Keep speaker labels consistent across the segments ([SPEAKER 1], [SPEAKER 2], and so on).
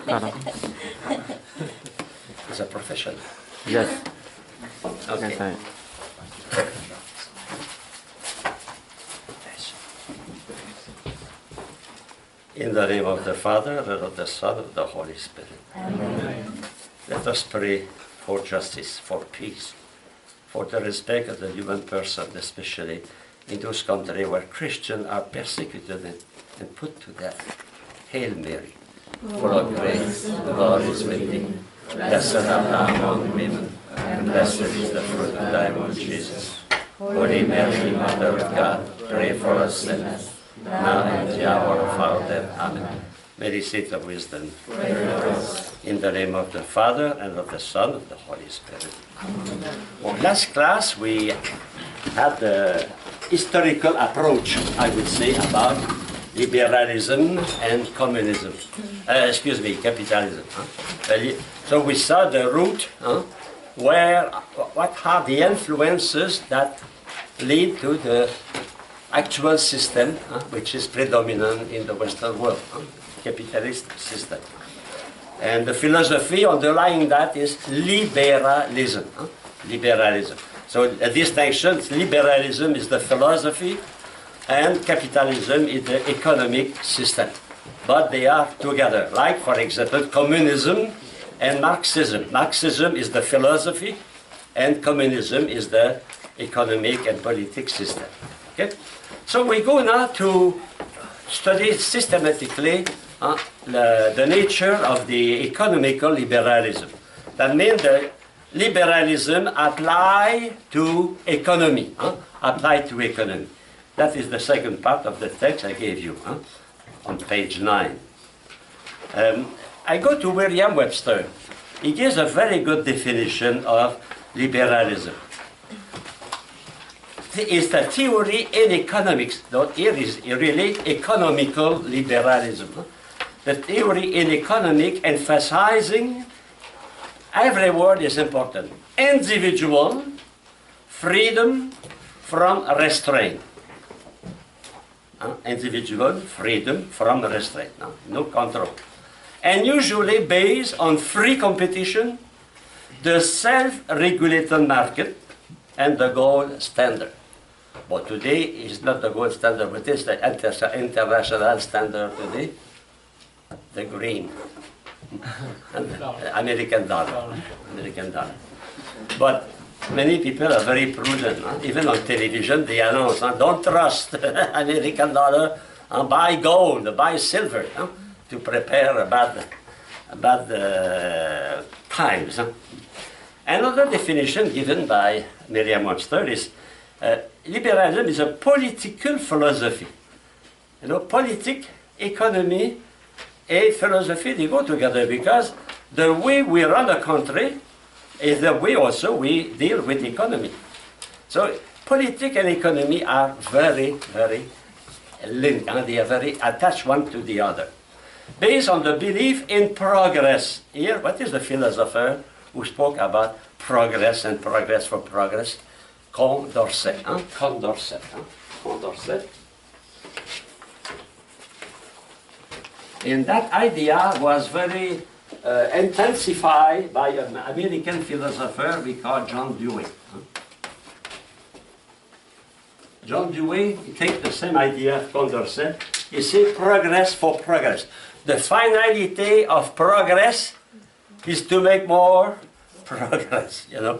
[SPEAKER 1] Pardon.
[SPEAKER 2] He's a professional.
[SPEAKER 1] Yes.
[SPEAKER 2] Okay.
[SPEAKER 1] Yes, I.
[SPEAKER 2] In the name of the Father, and of the Son, and of the Holy Spirit.
[SPEAKER 3] Amen.
[SPEAKER 2] Let us pray for justice, for peace, for the respect of the human person, especially in those countries where Christians are persecuted and put to death. Hail Mary, full of grace, the Lord is with thee. Blessed art thou among women, and blessed is the fruit of thy womb, Jesus. Holy Mary, Mother of God, pray for us sinners, now and at the hour of our death. Amen. Mary, seat of wisdom, pray for us. In the name of the Father, and of the Son, and of the Holy Spirit. Well, last class we had the historical approach, I would say, about liberalism and communism. Capitalism. So we saw the root, what are the influences that lead to the actual system, which is predominant in the Western world, capitalist system. And the philosophy underlying that is liberalism. Liberalism. So a distinction, liberalism is the philosophy, and capitalism is the economic system. But they are together. Like, for example, communism and Marxism. Marxism is the philosophy, and communism is the economic and political system. Okay? So we go now to study systematically the nature of the economical liberalism. That means the liberalism apply to economy. Apply to economy. That is the second part of the text I gave you on page 9. I go to William Webster. He gives a very good definition of liberalism. It's the theory in economics. Here is really economical liberalism. The theory in economic emphasizing, every word is important, individual freedom from restraint. Individual freedom from restraint, no control. And usually based on free competition, the self-regulated market, and the gold standard. But today is not the gold standard, but it's the international standard today, the green, and the American dollar. American dollar. But many people are very prudent. Even on television, they announce, don't trust American dollar, buy gold, buy silver, to prepare a bad times. Another definition given by Merriam-Webster is liberalism is a political philosophy. You know, politics, economy, and philosophy, they go together because the way we run a country is the way also we deal with economy. So politics and economy are very, very linked, and they are very attached one to the other. Based on the belief in progress. Here, what is the philosopher who spoke about progress and progress for progress? Condorcet. Condorcet. Condorcet. And that idea was very intensified by an American philosopher we call John Dewey. John Dewey, he takes the same idea of Condorcet. He says progress for progress. The finality of progress is to make more progress, you know.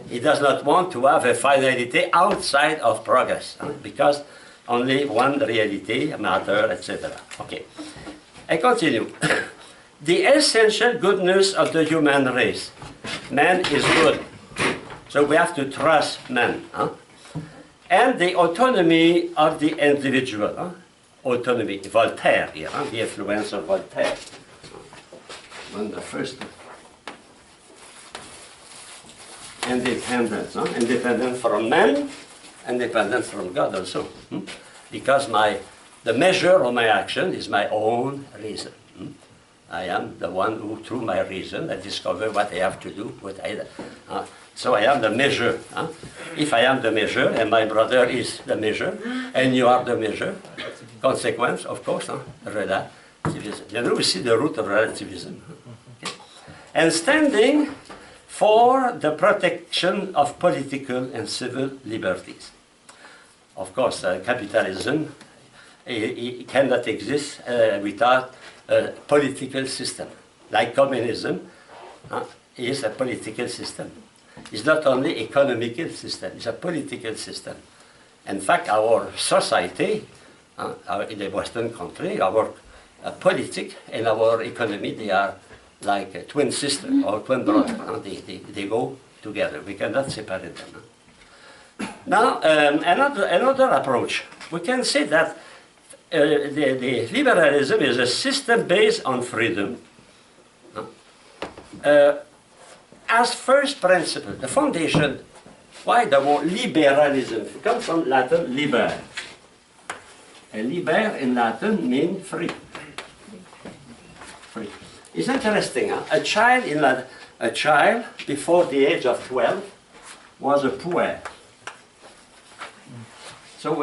[SPEAKER 2] He does not want to have a finality outside of progress, because only one reality matters, etc. Okay, I continue. The essential goodness of the human race. Man is good, so we have to trust man. And the autonomy of the individual. Autonomy, Voltaire here, the influence of Voltaire. One of the first. Independence, independent from man, independent from God also. Because the measure of my action is my own reason. I am the one who, through my reason, I discover what I have to do. So I am the measure. If I am the measure, and my brother is the measure, and you are the measure, consequence, of course, relativity. relativism. You know, we see the root of relativism. Okay? And standing for the protection of political and civil liberties. Of course, capitalism it cannot exist without a political system. Like communism is a political system. It's not only economical system, it's a political system. In fact, our society, in the Western country, our politics and our economy, they are like a twin sister or twin brother. They go together. We cannot separate them. Now, another approach. We can say that the liberalism is a system based on freedom. As first principle, the foundation. Why the word liberalism? It comes from Latin liber. And liber in Latin means free. Free. It's interesting. Huh? A child before the age of 12 was a puer. So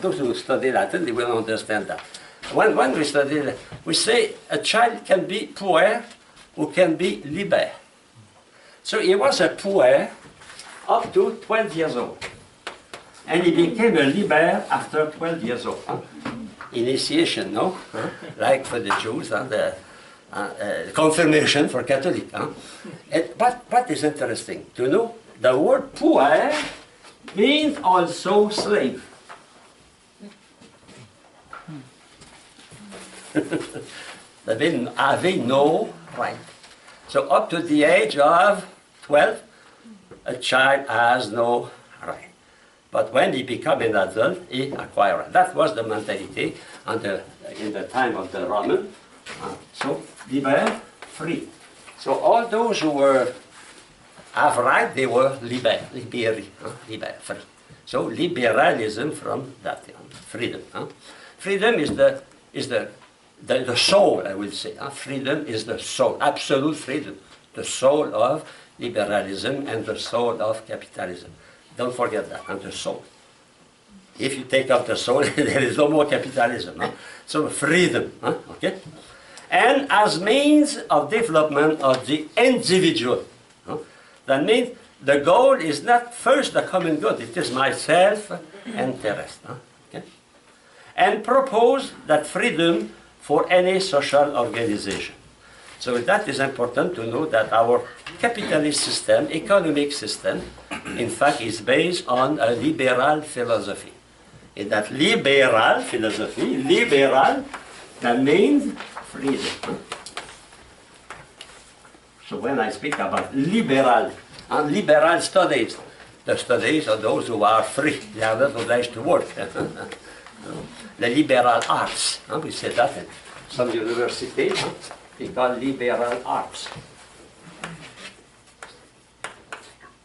[SPEAKER 2] those who study Latin, they will understand that. When we study, we say a child can be puer or can be liber. So he was a puer up to 12 years old. And he became a liber after 12 years old. Huh? Initiation, no? Huh? Like for the Jews, the confirmation for Catholic. Huh? But what is interesting to know, the word puer means also slave. They have no right. So up to the age of 12, a child has no right. But when he becomes an adult, he acquires. That was the mentality in the time of the Roman. So liber, free. So all those who have right, they were liberi, free. So liberalism from that, freedom. Freedom is the soul, I will say. Freedom is the soul, absolute freedom. The soul of liberalism and the soul of capitalism. Don't forget that, and the soul. If you take out the soul, there is no more capitalism. So freedom, okay? And as means of development of the individual. That means the goal is not first the common good, it is my self-interest. Okay? And propose that freedom for any social organization. So that is important to know that our capitalist system, economic system, in fact is based on a liberal philosophy. In that liberal philosophy, liberal, that means freedom. So when I speak about liberal, and liberal studies, the studies of those who are free, they are not obliged to work. The liberal arts, we say that in some universities, they call liberal arts.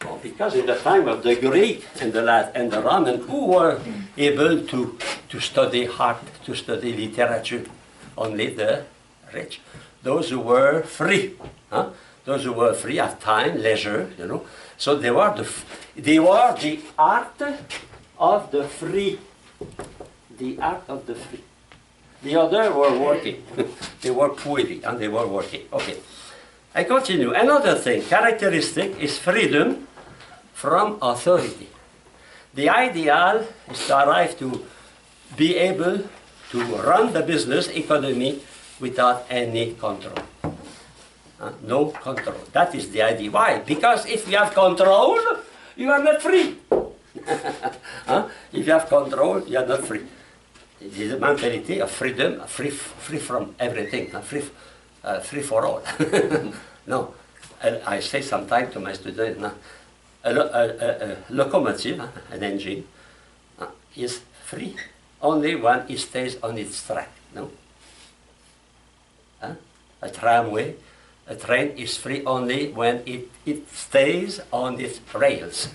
[SPEAKER 2] Well, because in the time of the Greek and the Roman, who were able to study art, to study literature? Only the rich. Those who were free. Those who were free have time, leisure, So they were the art of the free. The art of the free. The others were working. They were poorly and they were working. Okay. I continue. Another thing, characteristic is freedom from authority. The ideal is to arrive to be able to run the business economy without any control. No control. That is the idea. Why? Because if you have control, you are not free. If you have control, you are not free. It is a mentality of freedom, free from everything, free for all. No, I say sometimes to my students, a locomotive, an engine, is free only when it stays on its track. No, a tramway, a train is free only when it stays on its rails.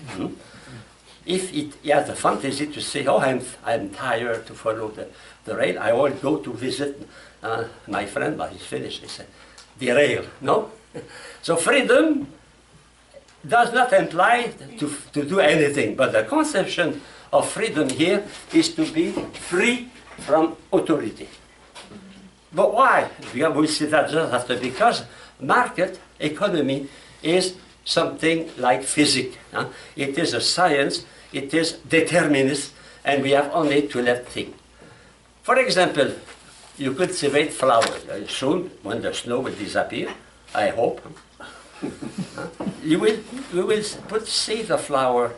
[SPEAKER 2] If it has the fantasy to say, oh, I'm tired to follow the rail, I will go to visit my friend, but he's finished. He said, the rail, no? So freedom does not imply to do anything, but the conception of freedom here is to be free from authority. But why? We'll see that just after, because market economy is something like physics. Huh? It is a science, it is determinist, and we have only to let think. For example, you cultivate flowers. Soon, when the snow will disappear, I hope, you will put seed of flower,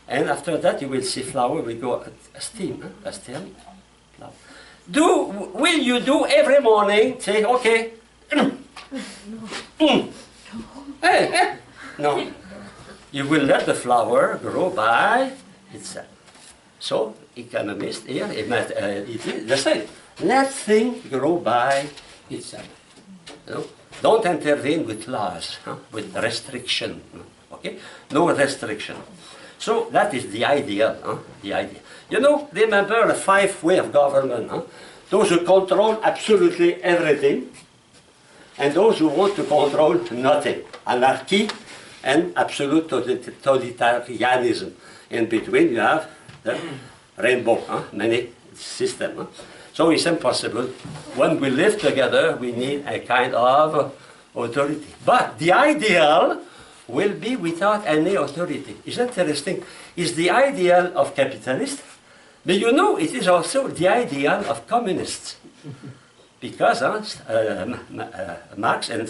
[SPEAKER 2] and after that you will see flower will go a stem, flower. Will you do every morning, say, okay, no. You will let the flower grow by itself. So, economists here, it is the same. Let things grow by itself. You know? Don't intervene with laws, with restriction. Okay? No restriction. So that is the ideal. The idea. You know, remember the 5 ways of government. Those who control absolutely everything, and those who want to control nothing. Anarchy and absolute totalitarianism. In between you have the rainbow, many systems. So it's impossible. When we live together, we need a kind of authority. But the ideal will be without any authority. It's interesting. It's the ideal of capitalists, but you know it is also the ideal of communists. Because Marx and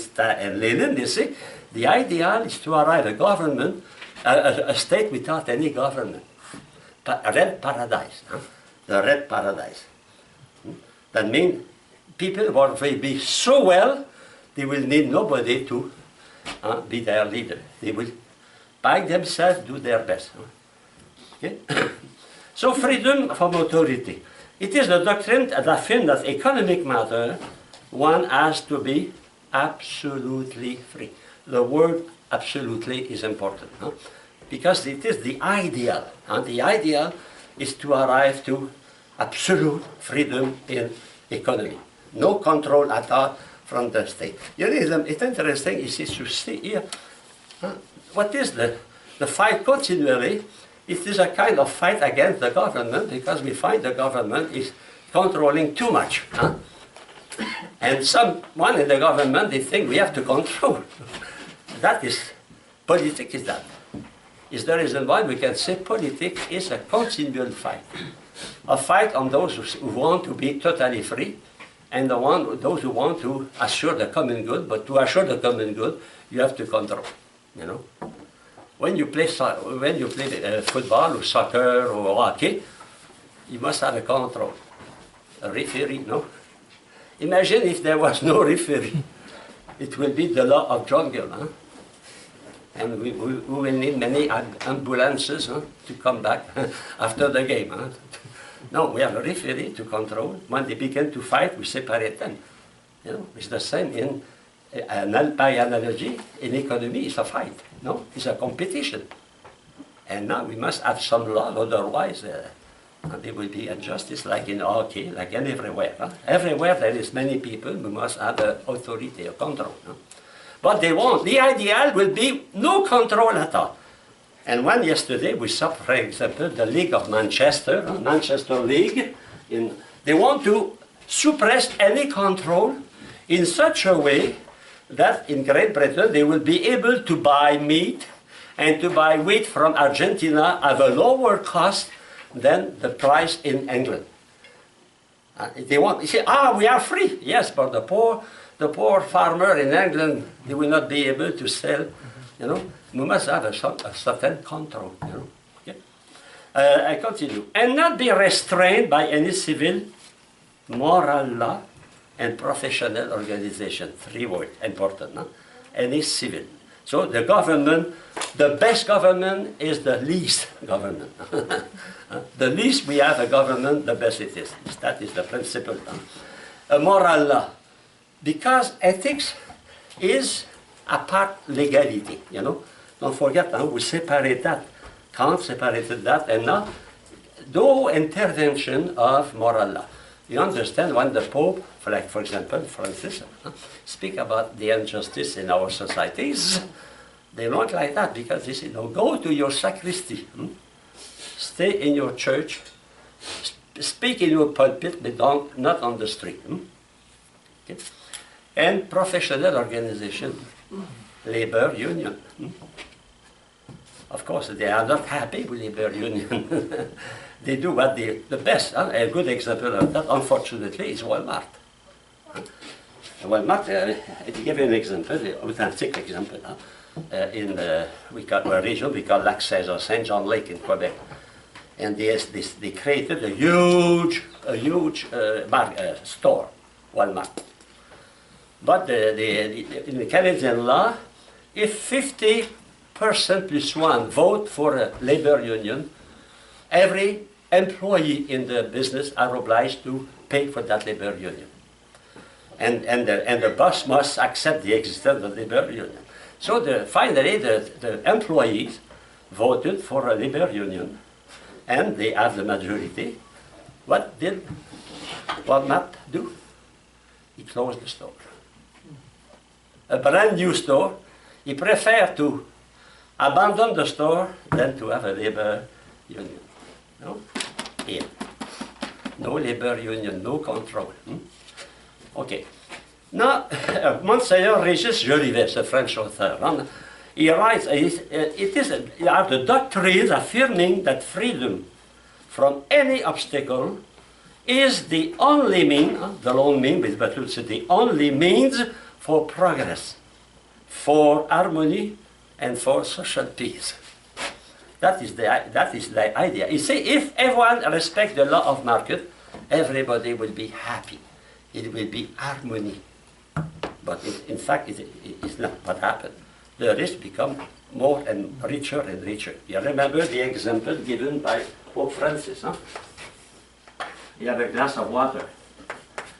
[SPEAKER 2] Lenin, they say, the ideal is to arrive at a government, a state without any government. A red paradise. The red paradise. That means people will be so well, they will need nobody to be their leader. They will, by themselves, do their best. Okay? So freedom from authority. It is the doctrine that affirms that economic matter, one has to be absolutely free. The word absolutely is important, because it is the ideal. The ideal is to arrive to absolute freedom in economy. No control at all from the state. You know, it's interesting is to see here, what is the fight continually. It is a kind of fight against the government, because we find the government is controlling too much. And someone in the government, they think we have to control. That is, politics is that. Is the reason why we can say politics is a continual fight. A fight on those who want to be totally free, and those who want to assure the common good. But to assure the common good, you have to control. You know, when you play football or soccer or hockey, you must have a control. A referee, no. Imagine if there was no referee. It will be the law of jungle. And we will need many ambulances to come back after the game. No, we have a referee to control. When they begin to fight, we separate them. You know, it's the same in by analogy. In economy, it's a fight. No, it's a competition. And now we must have some law, otherwise there will be injustice, like in hockey, like everywhere. Everywhere there is many people, we must have authority or control. But they won't. The ideal will be no control at all. And when yesterday we saw, for example, the League of Manchester, Manchester League, they want to suppress any control in such a way that in Great Britain they will be able to buy meat and to buy wheat from Argentina at a lower cost than the price in England. They say, we are free. Yes, but the poor farmer in England, they will not be able to sell. You know, we must have a certain control. You know. Okay? I continue, and not be restrained by any civil, moral law, and professional organization. 3 words, important. No? Any civil. So the government, the best government is the least government. The least we have a government, the best it is. That is the principle. A moral law. Because ethics is apart legality, you know. Don't forget, we separate that. Kant separated that, and now no intervention of moral law. You understand when the Pope, like for example, Francis, speak about the injustice in our societies, they don't like that, because they say, no, go to your sacristy, stay in your church, speak in your pulpit, but not on the street. Okay? And professional organization, labor union. Of course, they are not happy with labor union. They do what the best. A good example of that, unfortunately, is Walmart. Walmart, to give you an example, an authentic example, in we got a region we call Lac Saint John Lake in Quebec, and they created a huge store, Walmart. But in the Canadian law, if 50% plus one vote for a labor union, every employee in the business are obliged to pay for that labor union. And the boss must accept the existence of the labor union. So finally the employees voted for a labor union, and they have the majority. What did Walmart do? He closed the store. A brand new store. He preferred to abandon the store than to have a labor union. No? Here. No labor union, no control. Okay. Now, Monsieur Régis Jolivet, a French author, he writes, it are the doctrines affirming that freedom from any obstacle is the only means, the lone means, but also the only means for progress, for harmony, and for social peace. That is the idea. You see, if everyone respects the law of market, everybody will be happy. It will be harmony. But in fact, it's not what happened. The rich become more and richer and richer. You remember the example given by Pope Francis, huh? You have a glass of water.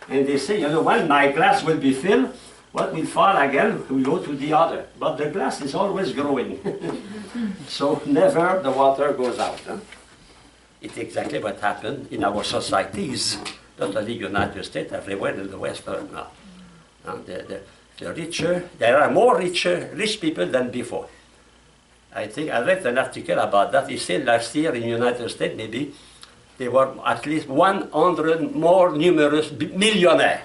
[SPEAKER 2] And they say, you know, when my glass will be filled, what will fall again will go to the other. But the glass is always growing. So never the water goes out. Huh? It's exactly what happened in our societies, not only United States, everywhere in the Western now. The richer, there are more rich people than before. I think I read an article about that. He said last year in the United States, maybe, there were at least 100 more numerous millionaires.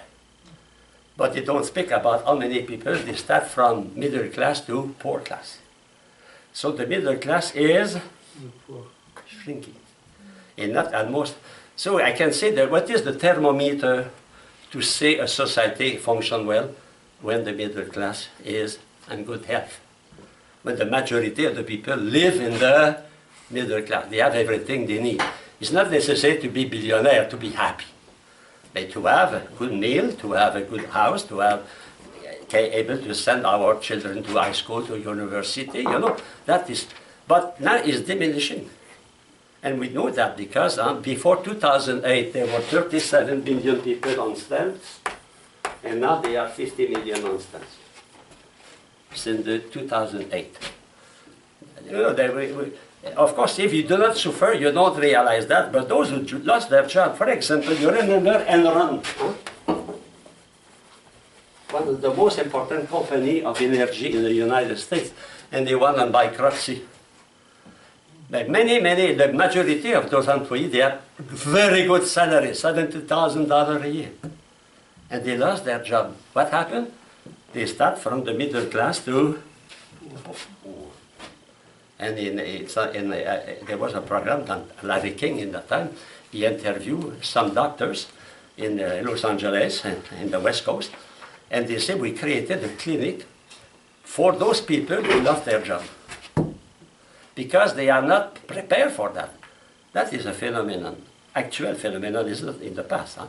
[SPEAKER 2] But they don't speak about how many people they start from middle class to poor class. So the middle class is shrinking. And not at most. So I can say that what is the thermometer to say a society functions well? When the middle class is in good health. When the majority of the people live in the middle class. They have everything they need. It's not necessary to be billionaire to be happy. But to have a good meal, to have a good house, to have able to send our children to high school, to university, you know, that is, but now it's diminishing. And we know that because before 2008 there were 37 million people on stamps, and now there are 50 million on stamps. Since 2008. You know, of course, if you do not suffer, you don't realize that, but those who lost their job, for example, you remember Enron, huh? One of the most important company of energy in the United States, and they went on bankruptcy. But the majority of those employees, they have very good salary, $70,000 a year. And they lost their job. What happened? They start from the middle class to... And there was a program done, Larry King in that time. He interviewed some doctors in Los Angeles and in the West Coast. And they said, we created a clinic for those people who lost their job. Because they are not prepared for that. That is a phenomenon. Actual phenomenon is not in the past. Huh?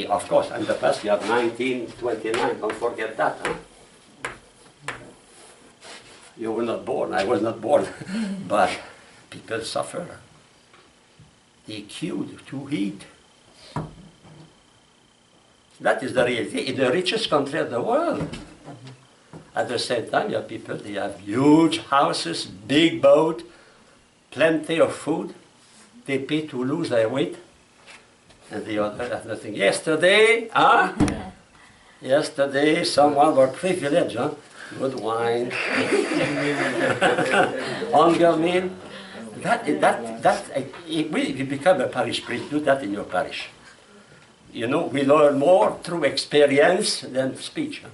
[SPEAKER 2] Of course, in the past you have 1929, don't forget that. Huh? You were not born, I was not born. But people suffer. They queued to eat. That is the reality in the richest country of the world. At the same time, you have people, they have huge houses, big boat, plenty of food. They pay to lose their weight. And the other have nothing. Yesterday, yesterday someone was privileged, huh? Good wine, hunger meal, we become a parish priest. Do that in your parish. You know, we learn more through experience than speech. Huh?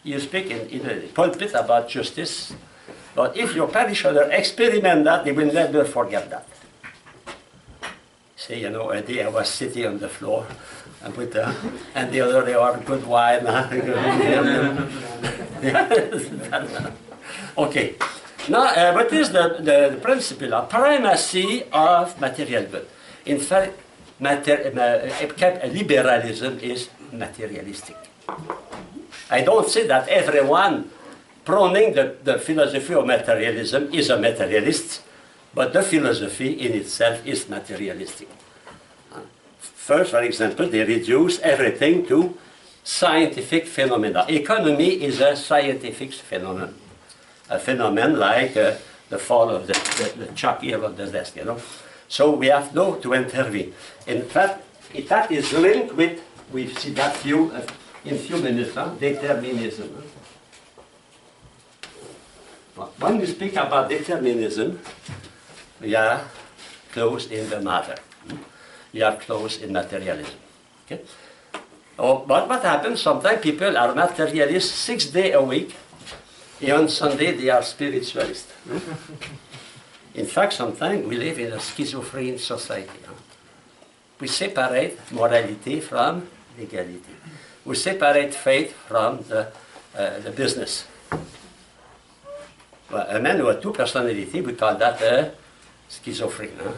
[SPEAKER 2] You speak in a pulpit about justice, but if your parishioner experiment that, they will never forget that. Say, you know, a day I was sitting on the floor, and and the other day are good wine. Okay. Now, what is the principle of primacy of material good? In fact, liberalism is materialistic. I don't say that everyone proning the philosophy of materialism is a materialist, but the philosophy in itself is materialistic. First, for example, they reduce everything to scientific phenomena. Economy is a scientific phenomenon. A phenomenon like the fall of the chuck here on the desk, you know. So we have to intervene. In fact, that is linked with, we see that in few minutes, determinism. When we speak about determinism, we are close in the matter. We are close in materialism. Okay? Oh, but what happens, sometimes people are materialists 6 days a week, and on Sunday they are spiritualists. In fact, sometimes we live in a schizophrenic society. We separate morality from legality. We separate faith from the business. Well, a man with two personalities, we call that schizophrenia.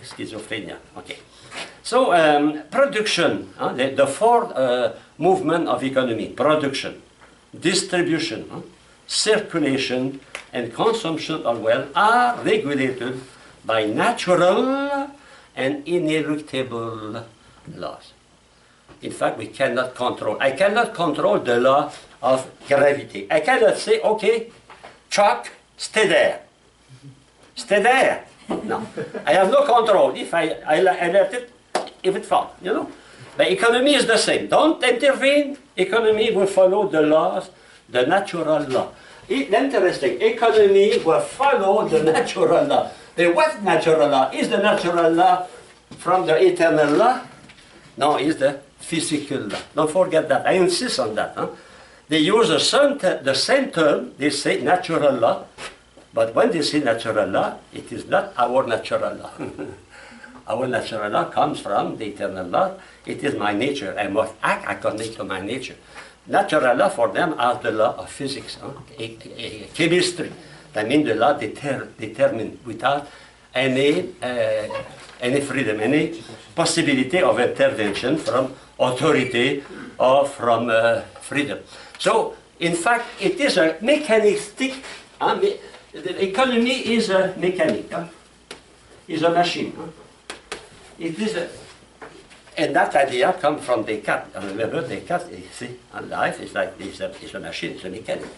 [SPEAKER 2] Schizophrenia, okay. So, production, the four movement of economy: production, distribution, circulation, and consumption of wealth are regulated by natural and ineluctable laws. In fact, we cannot control. I cannot control the law of gravity. I cannot say, okay, Chuck, stay there. Stay there. No. I have no control. If I let it, if it falls, you know. The economy is the same. Don't intervene. Economy will follow the laws, the natural law. Interesting. Economy will follow the natural law. The what natural law? Is the natural law from the eternal law? No, it's the physical law. Don't forget that. I insist on that. Huh? They use the same term. They say natural law. But when they say natural law, it is not our natural law. Our natural law comes from the eternal law. It is my nature. I must act according to my nature. Natural law for them are the law of physics, chemistry. That means the law determined without any freedom, any possibility of intervention from authority or from freedom. So, in fact, it is a mechanistic. The economy is a mechanic. Is a machine. It is and that idea comes from Descartes. Remember, Descartes, see, life is like it's a machine, it's a mechanic.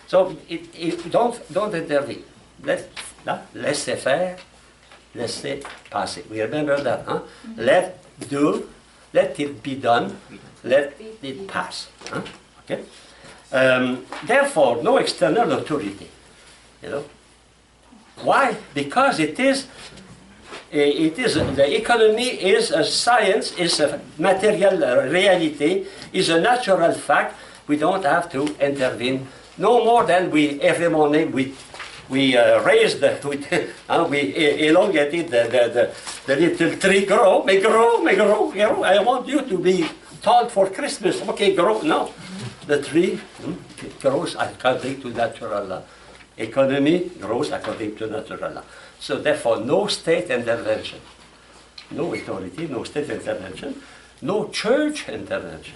[SPEAKER 2] So don't intervene. Laissez faire, laissez passer. We remember that, huh? Let it be done, let it pass. Huh? Okay. Therefore, no external authority. You know. Why? Because the economy is a science, is a material reality, is a natural fact. We don't have to intervene. No more than every morning we raise we elongated the little tree, grow. I want you to be tall for Christmas. Okay, grow. No, the tree grows according to natural law. Economy grows according to natural law. So therefore, no state intervention, no authority, no state intervention, no church intervention,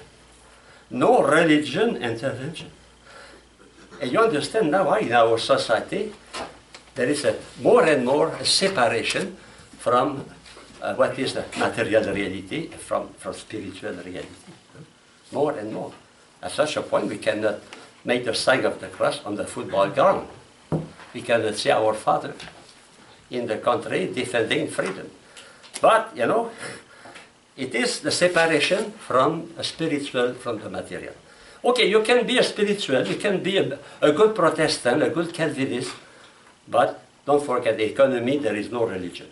[SPEAKER 2] no religion intervention. And you understand now why in our society there is more and more separation from what is the material reality from spiritual reality. More and more. At such a point we cannot make the sign of the cross on the football ground. We cannot see our Father in the country defending freedom. But, you know, it is the separation from a spiritual from the material. Okay, you can be a spiritual, you can be a good Protestant, a good Calvinist, but Don't forget, the economy, there is no religion.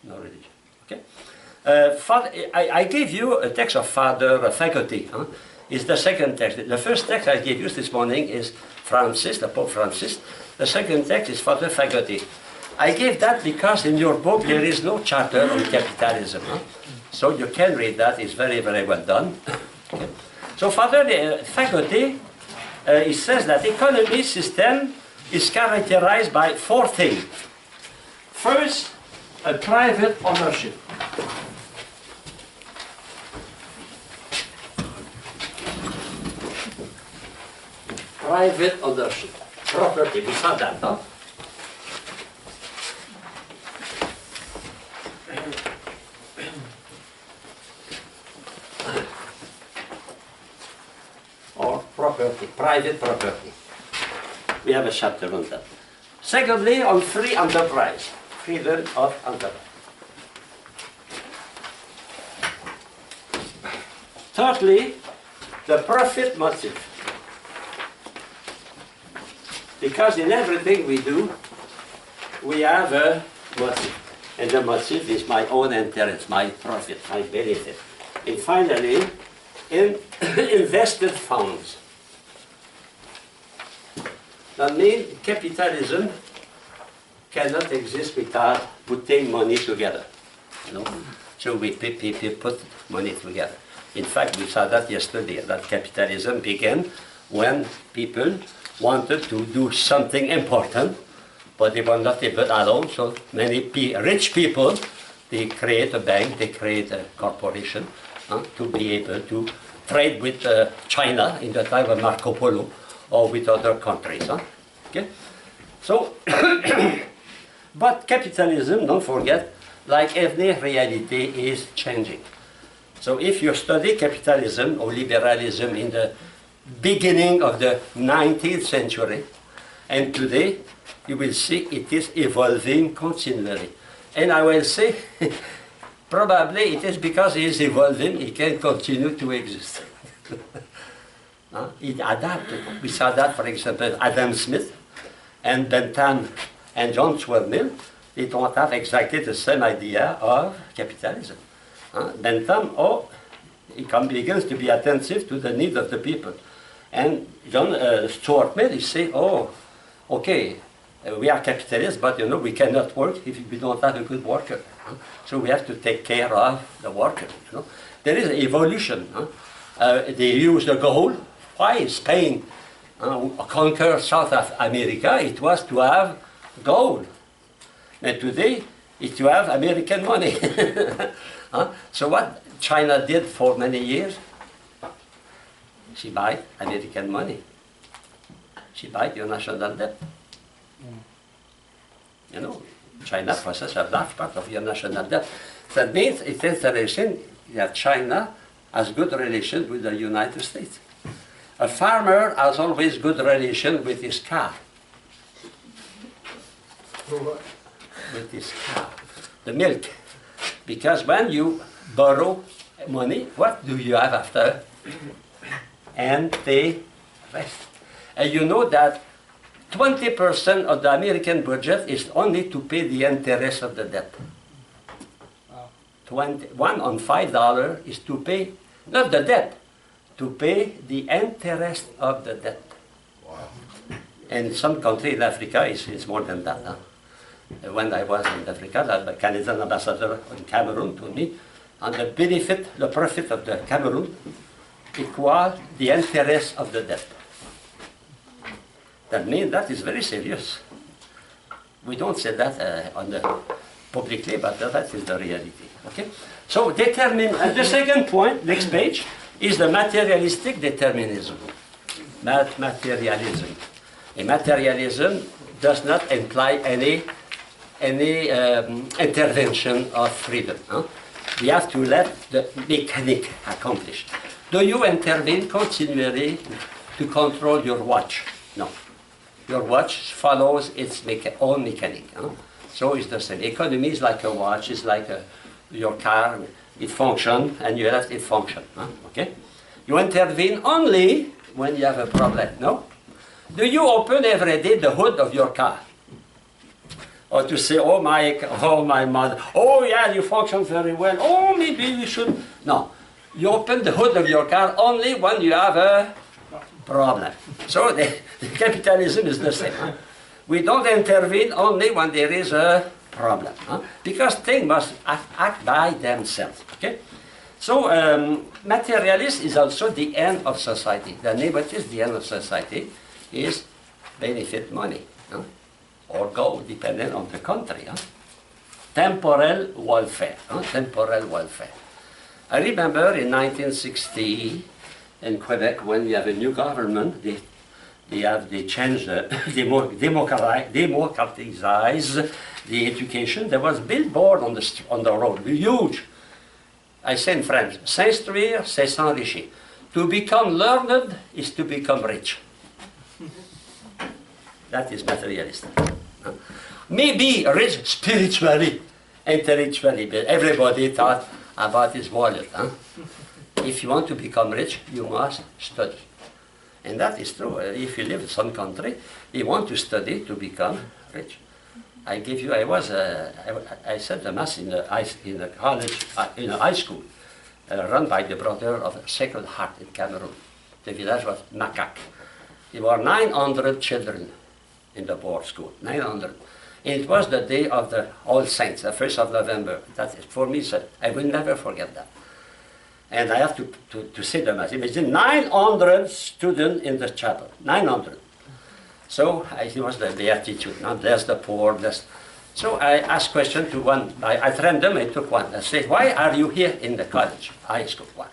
[SPEAKER 2] No religion. Okay? I gave you a text of Father Fagotti. It's the second text. The first text I gave you this morning is Francis, the Pope Francis. The second text is Father Fagotti. I gave that because in your book there is no chapter on capitalism. So you can read that. It's very, very well done. Okay. So Father Fagotti, he says that economy system is characterized by four things. First, a private ownership. Private ownership. Property, we saw that, no? Or property, private property. We have a chapter on that. Secondly, on free enterprise, freedom of enterprise. Thirdly, the profit motive. Because in everything we do, we have a motive. And the motive is my own interest, my profit, my benefit. And finally, invested funds. That means capitalism cannot exist without putting money together. You know? So we put money together. In fact, we saw that yesterday, that capitalism began when people wanted to do something important, but they were not able alone. So many rich people, they create a bank, they create a corporation to be able to trade with China in the time of Marco Polo or with other countries. Okay? So, but capitalism, don't forget, like every reality, is changing. So if you study capitalism or liberalism in the beginning of the 19th century, and today, you will see it is evolving continually. And I will say, probably it is because it is evolving, it can continue to exist. It adapted. We saw that, for example, Adam Smith and Bentham and John Stuart Mill, they don't have exactly the same idea of capitalism. Bentham, he begins to be attentive to the needs of the people. And John Stuart Mill, he say, okay, we are capitalists, but you know, we cannot work if we don't have a good worker. So we have to take care of the worker. You know? There is an evolution. They use the goal. Why Spain conquered South America? It was to have gold. And today, it's to have American money. So what China did for many years, she buy American money. She buy your national debt. You know, China possesses a large part of your national debt. That means it is the relation that China has good relations with the United States. A farmer has always good relation with his cow. With his cow. The milk. Because when you borrow money, what do you have after? And they rest. And you know that 20% of the American budget is only to pay the interest of the debt. $1 on $5 is to pay, not the debt, to pay the interest of the debt. Wow. And some countries in Africa, it's more than that. When I was in Africa, the Canadian ambassador in Cameroon told me, and the benefit, the profit of the Cameroon equal the interest of the debt. That means that is very serious. We don't say that publicly, but that is the reality. Okay? So determine, and the second point, next page, is the materialistic determinism. Materialism. A materialism does not imply any intervention of freedom. We have to let the mechanic accomplish. Do you intervene continually to control your watch? No. Your watch follows its own mechanic. So it's the same. Economy is like a watch, it's like your car. It functions, and you let it function. Okay? You intervene only when you have a problem. No? Do you open every day the hood of your car? or to say, oh my mother, oh yeah, you function very well, oh maybe we should. No, you open the hood of your car only when you have a problem. So the capitalism is the same. Huh? We don't intervene only when there is a problem, huh? Because things must act by themselves. Okay? So materialist is also the end of society. The negative, the end of society, is benefit money, huh? Or go, depending on the country. Huh? Temporal welfare. Huh? Temporal welfare. I remember in 1960 in Quebec, when we have a new government, they changed, democratize the education. There was billboard on the road, huge. I say in French, s'instruire, c'est s'enrichir. To become learned is to become rich. That is materialistic. Maybe rich spiritually, intellectually, but everybody thought about his wallet. Huh? If you want to become rich, you must study. And that is true. If you live in some country, you want to study to become rich. I said the mass in a college, in a high school, run by the brother of Sacred Heart in Cameroon. The village was Macaque. There were 900 children in the board school, 900. And it was the day of the All Saints, the 1st of November. That is, for me, so I will never forget that. And I have to say the mass. Imagine 900 students in the chapel, 900. So it was the beatitude, now bless the poor, bless. So I asked question to one, at random I took one. I said, why are you here in the college, high school? Why?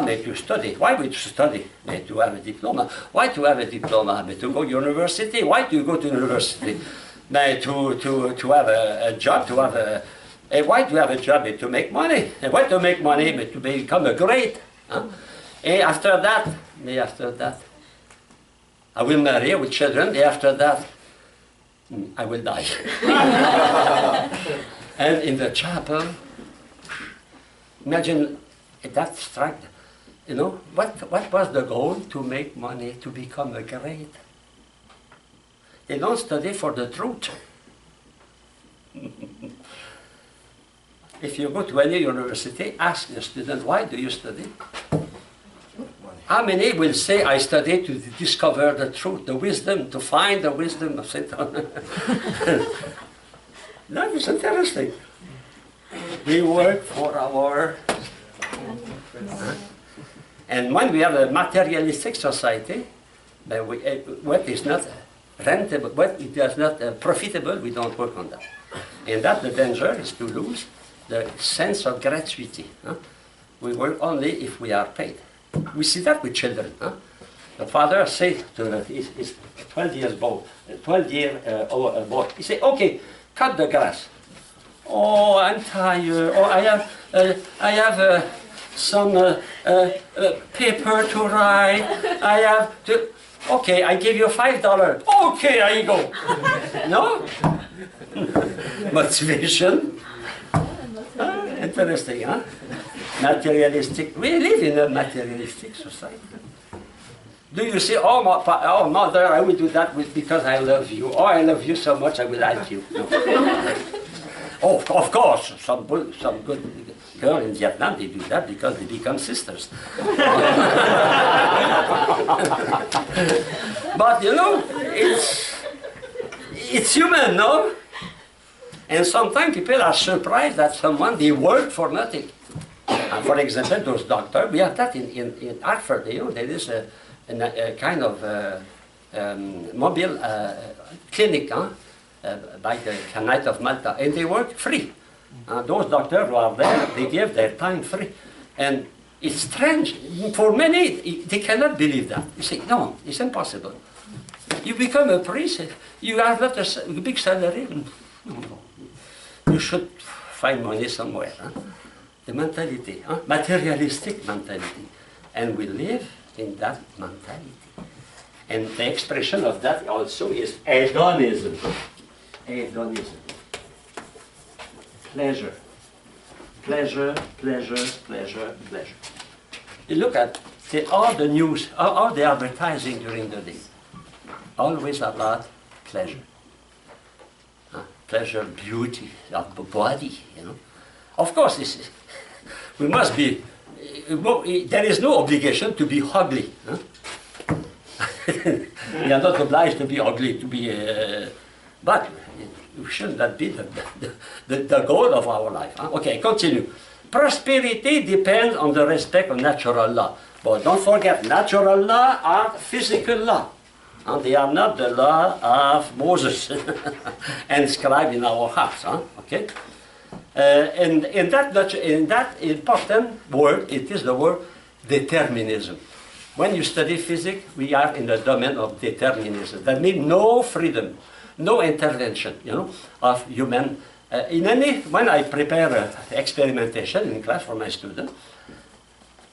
[SPEAKER 2] May to study. Why would you study? May to have a diploma. Why to have a diploma? May to go to university. Why do you go to university? May to have a job, to have a... why do you have a job? To make money. And why to make money? But to become a great. Huh? And after that, I will marry with children. And after that, I will die. And in the chapel, imagine that struck. You know, what was the goal? To make money, to become a great. They don't study for the truth. If you go to any university, ask the student, why do you study? How many will say, I study to discover the truth, the wisdom, to find the wisdom of Satan? That is interesting. We work for our... And when we have a materialistic society, what is not rentable, what is not profitable, we don't work on that. And that the danger is to lose the sense of gratuity. Huh? We work only if we are paid. We see that with children. Huh? The father says to his 12-year-old boy, he says, okay, cut the grass. Oh, I'm tired. Oh, I have some paper to write. I have to... Okay, I give you $5. Okay, here you go. No? Motivation. Interesting, huh? Materialistic. We live in a materialistic society. Do you say, oh, mother, I will do that because I love you. Oh, I love you so much, I will help you. No. Oh, of course, some good girl in Vietnam, they do that because they become sisters. But you know, it's human, no? And sometimes people are surprised that someone, they work for nothing. For example, those doctors, we have that in Hartford, you know, there is a kind of mobile clinic, huh? By the Knight of Malta, and they work free. Those doctors who are there, they give their time free. And it's strange. For many, they cannot believe that. You say, no, it's impossible. You become a priest, you have not a big salary. No. You should find money somewhere. Huh? The mentality, huh? Materialistic mentality. And we live in that mentality. And the expression of that also is hedonism. Hedonism. Pleasure. Pleasure, pleasure, pleasure, pleasure. You look at all the news, all the advertising during the day. Always about pleasure. pleasure, beauty of the body, you know. Of course, this is, we must be, there is no obligation to be ugly. Huh? We are not obliged to be ugly, to be, but it should not be the goal of our life. Huh? Okay, continue. Prosperity depends on the respect of natural law. But don't forget, natural law are physical law. And they are not the law of Moses inscribed in our hearts. Huh? Okay? And in that important word, it is the word determinism. When you study physics, we are in the domain of determinism. That means no freedom, no intervention, you know, of human. When I prepare experimentation in class for my students,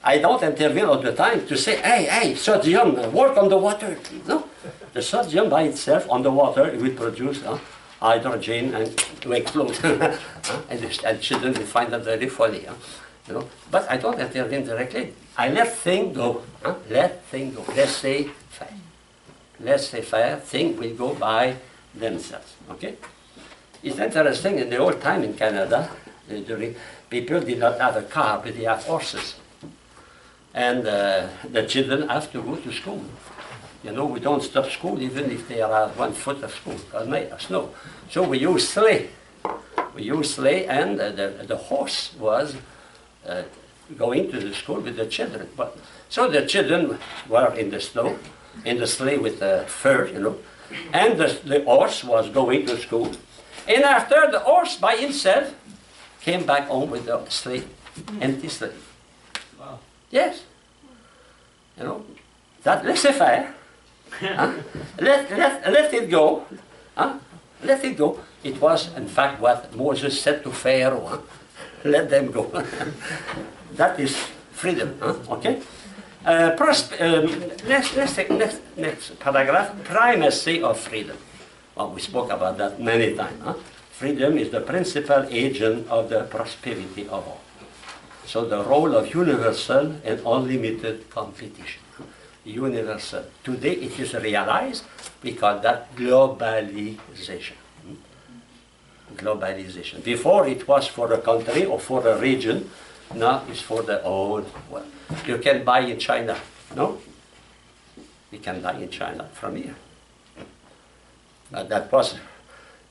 [SPEAKER 2] I don't intervene all the time to say, hey, sodium, work on the water. No, the sodium by itself on the water, it will produce hydrogen and to explode. And children will find that very funny. You know? But I don't intervene directly. I let things go. Let things go. Let's say fair. Let's say fair. Things will go by themselves. Okay? It's interesting, in the old time in Canada, people did not have a car, but they have horses. And the children have to go to school. You know, we don't stop school even if they are 1 foot of school, of snow. So we use sleigh. We use sleigh, and the horse was going to the school with the children. So the children were in the snow, in the sleigh with the fur, you know, and the horse was going to school. And after, the horse by himself came back home with the sleigh, empty sleigh. Wow. Yes. You know, that laissez-faire. Let it go. Let it go. It was, in fact, what Moses said to Pharaoh. Let them go. That is freedom. Okay? Let's take next paragraph. Primacy of freedom. Well, we spoke about that many times. Freedom is the principal agent of the prosperity of all. So the role of universal and unlimited competition. Universal. Today it is realized, we call that globalization. Globalization. Before it was for a country or for a region, now it's for the whole world. You can buy in China, no? You can buy in China from here. That was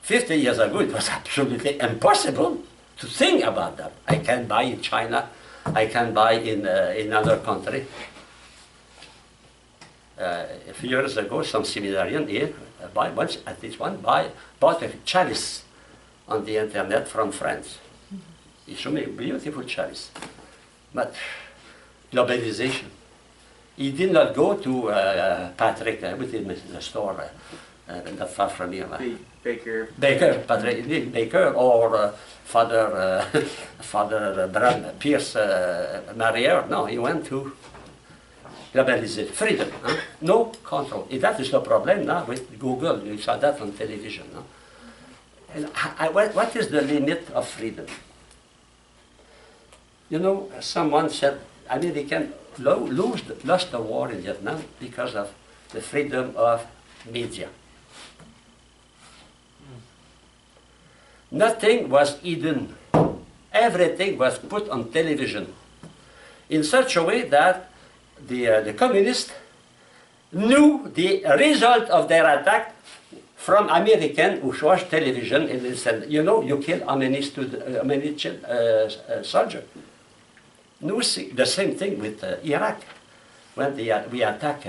[SPEAKER 2] 50 years ago, it was absolutely impossible to think about that. I can buy in China, I can buy in another country. A few years ago, some seminarian here, bought a chalice on the internet from France. He showed me a beautiful chalice. But globalization. He did not go to Patrick within the store, not far from here.
[SPEAKER 1] Baker,
[SPEAKER 2] Patrick Baker, or Father Pierce Marier. No, he went to globalization, freedom, no control. That is the problem now with Google. You saw that on television. And what is the limit of freedom? You know, someone said Americans lost the war in Vietnam because of the freedom of media. Nothing was hidden. Everything was put on television in such a way that the communists knew the result of their attack from American who watched television and they said, you know, you killed how many soldiers. No, the same thing with Iraq. When we attacked,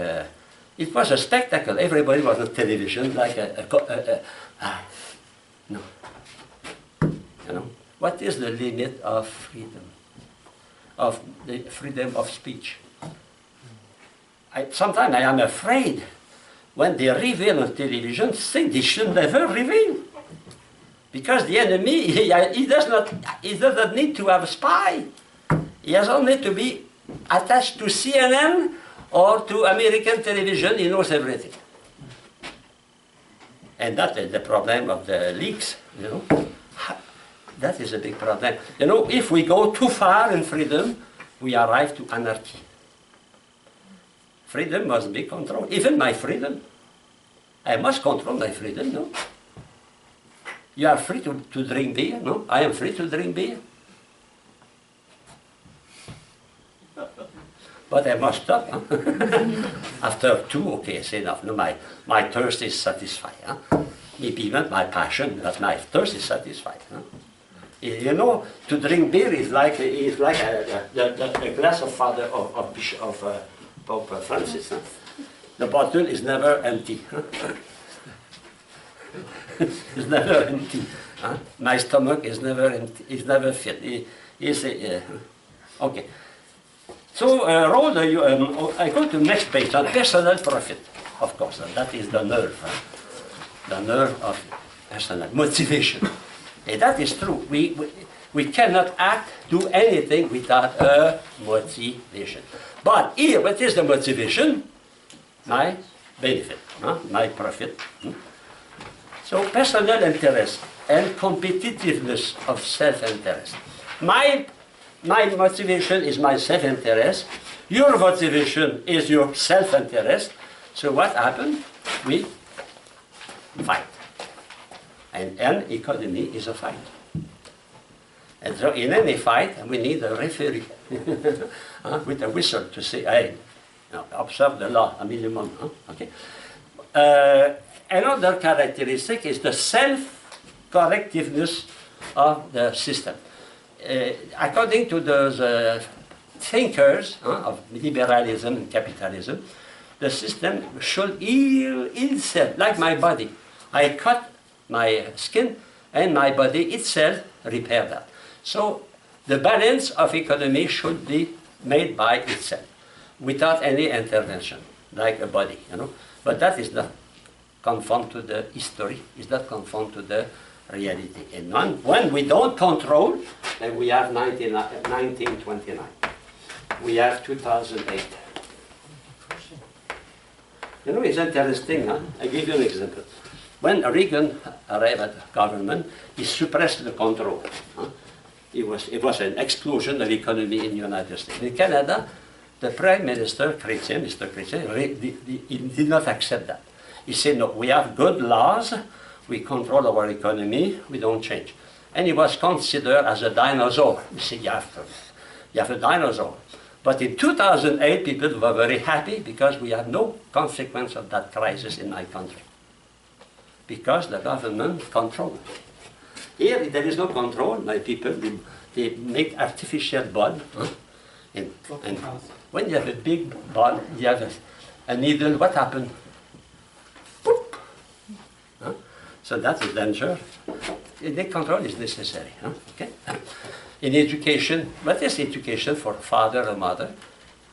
[SPEAKER 2] it was a spectacle. Everybody was on television like no. You know, what is the limit of freedom? Of the freedom of speech? Sometimes I am afraid when they reveal on television things they should never reveal. Because the enemy, he does not need to have a spy. He has only to be attached to CNN or to American television. He knows everything. And that is the problem of the leaks, you know. That is a big problem. You know, if we go too far in freedom, we arrive to anarchy. Freedom must be controlled. Even my freedom. I must control my freedom, no? You are free to drink beer, no? I am free to drink beer. But I must stop. Huh? After 2, okay, it's enough. No, my thirst is satisfied. Huh? Maybe even my passion, but my thirst is satisfied. Huh? You know, to drink beer is like a glass of Father of Pope Francis. Huh? The bottle is never empty. Huh? It's never empty. Huh? My stomach is never empty. It's never filled. Okay. So, I go to the next page on personal profit, of course, and that is the nerve. Huh? The nerve of personal motivation. And that is true. We cannot do anything without a motivation. But here, what is the motivation? My benefit, huh? My profit. So personal interest and competitiveness of self-interest. My motivation is my self-interest. Your motivation is your self-interest. So what happens? We fight. And an economy is a fight. And so in any fight, we need a referee with a whistle to say, hey, observe the law, a minimum. Huh? Okay. Another characteristic is the self-correctiveness of the system. According to those thinkers of liberalism and capitalism, the system should heal itself, like my body. I cut my skin and my body itself repair that. So the balance of economy should be made by itself, without any intervention, like a body, you know. But that is not conform to the history, is not conform to the reality. And when we don't control, then we have 1929. We have 2008. You know, it's interesting, huh? I give you an example. When Reagan arrived at the government, he suppressed the control. Huh? It was an explosion of economy in the United States. In Canada, the Prime Minister, Mr. Chrétien, he did not accept that. He said, no, we have good laws, we control our economy, we don't change. And he was considered as a dinosaur. You see, you have a dinosaur. But in 2008, people were very happy because we have no consequence of that crisis in my country. Because the government controls. Here, there is no control. My people, they make artificial blood. Huh? And when you have a big ball, you have a needle, what happens? Boop. Huh? So that's a danger. The control is necessary. Huh? Okay? In education, what is education for father or mother?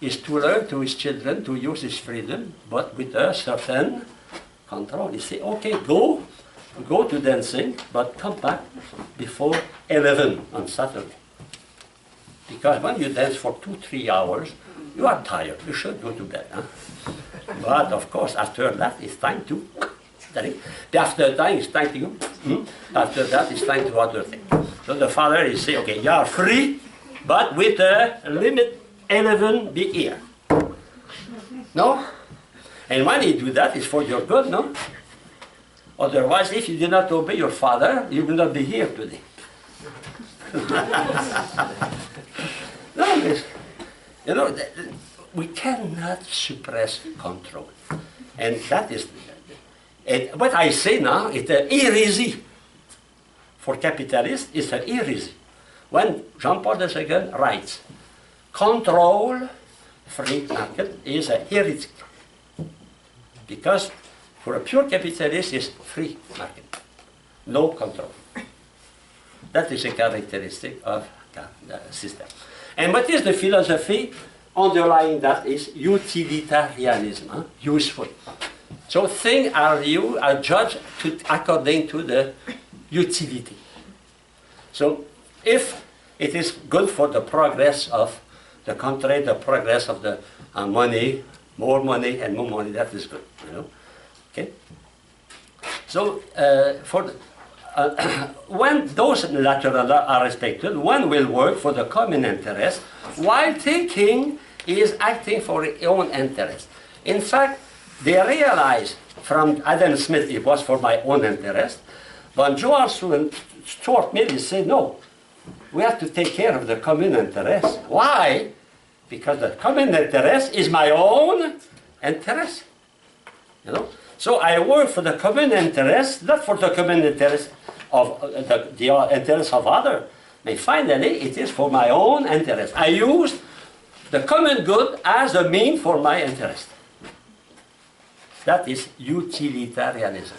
[SPEAKER 2] Is to learn to his children to use his freedom, but with a certain control. You say, okay, go to dancing, but come back before 11 on Saturday. Because when you dance for 2-3 hours, you are tired. You should go to bed. Huh? But of course, after that, it's time to study. After that, it's time to go. After that, it's time to other things. So the father is saying, okay, you are free, but with a limit 11 be here. No? And when you do that, it's for your good, no? Otherwise, if you do not obey your father, you will not be here today. No, you know, we cannot suppress control. And that is, and what I say now, it's an heresy. For capitalists, it's an heresy. When Jean-Paul II writes, control free market is a heresy. Because for a pure capitalist, it's free market. No control. That is a characteristic of the system. And what is the philosophy underlying that is utilitarianism, huh? Useful. So things are judged according to the utility. So if it is good for the progress of the country, the progress of the money, more money and more money, that is good, you know. Okay. So when those lateral are respected, one will work for the common interest, while thinking is acting for his own interest. In fact, they realize from Adam Smith it was for my own interest, But John Stuart Mill said, no, we have to take care of the common interest. Why? Because the common interest is my own interest. You know? So I work for the common interest, not for the common interest of the interest of others. But finally, it is for my own interest. I use the common good as a mean for my interest. That is utilitarianism.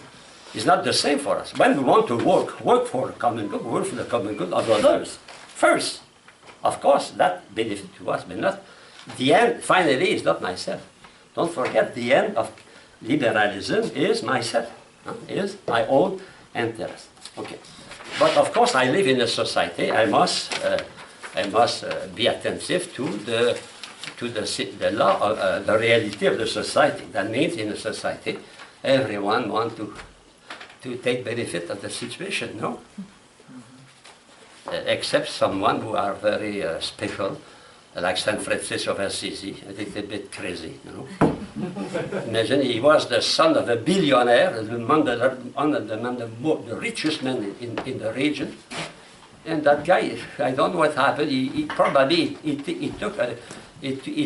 [SPEAKER 2] It's not the same for us. When we want to work for the common good, work for the common good of others. First, of course, that benefit to us, but not the end. Finally, is not myself. Don't forget, the end of liberalism is myself, is my own interest. Okay, but of course, I live in a society. I must be attentive to the law, the reality of the society. That means in a society, everyone wants to take benefit of the situation, no? Except someone who are very special, like Saint Francis of Assisi, a little bit crazy, you know. Imagine he was the son of a billionaire, the richest man in the region. And that guy, I don't know what happened, he probably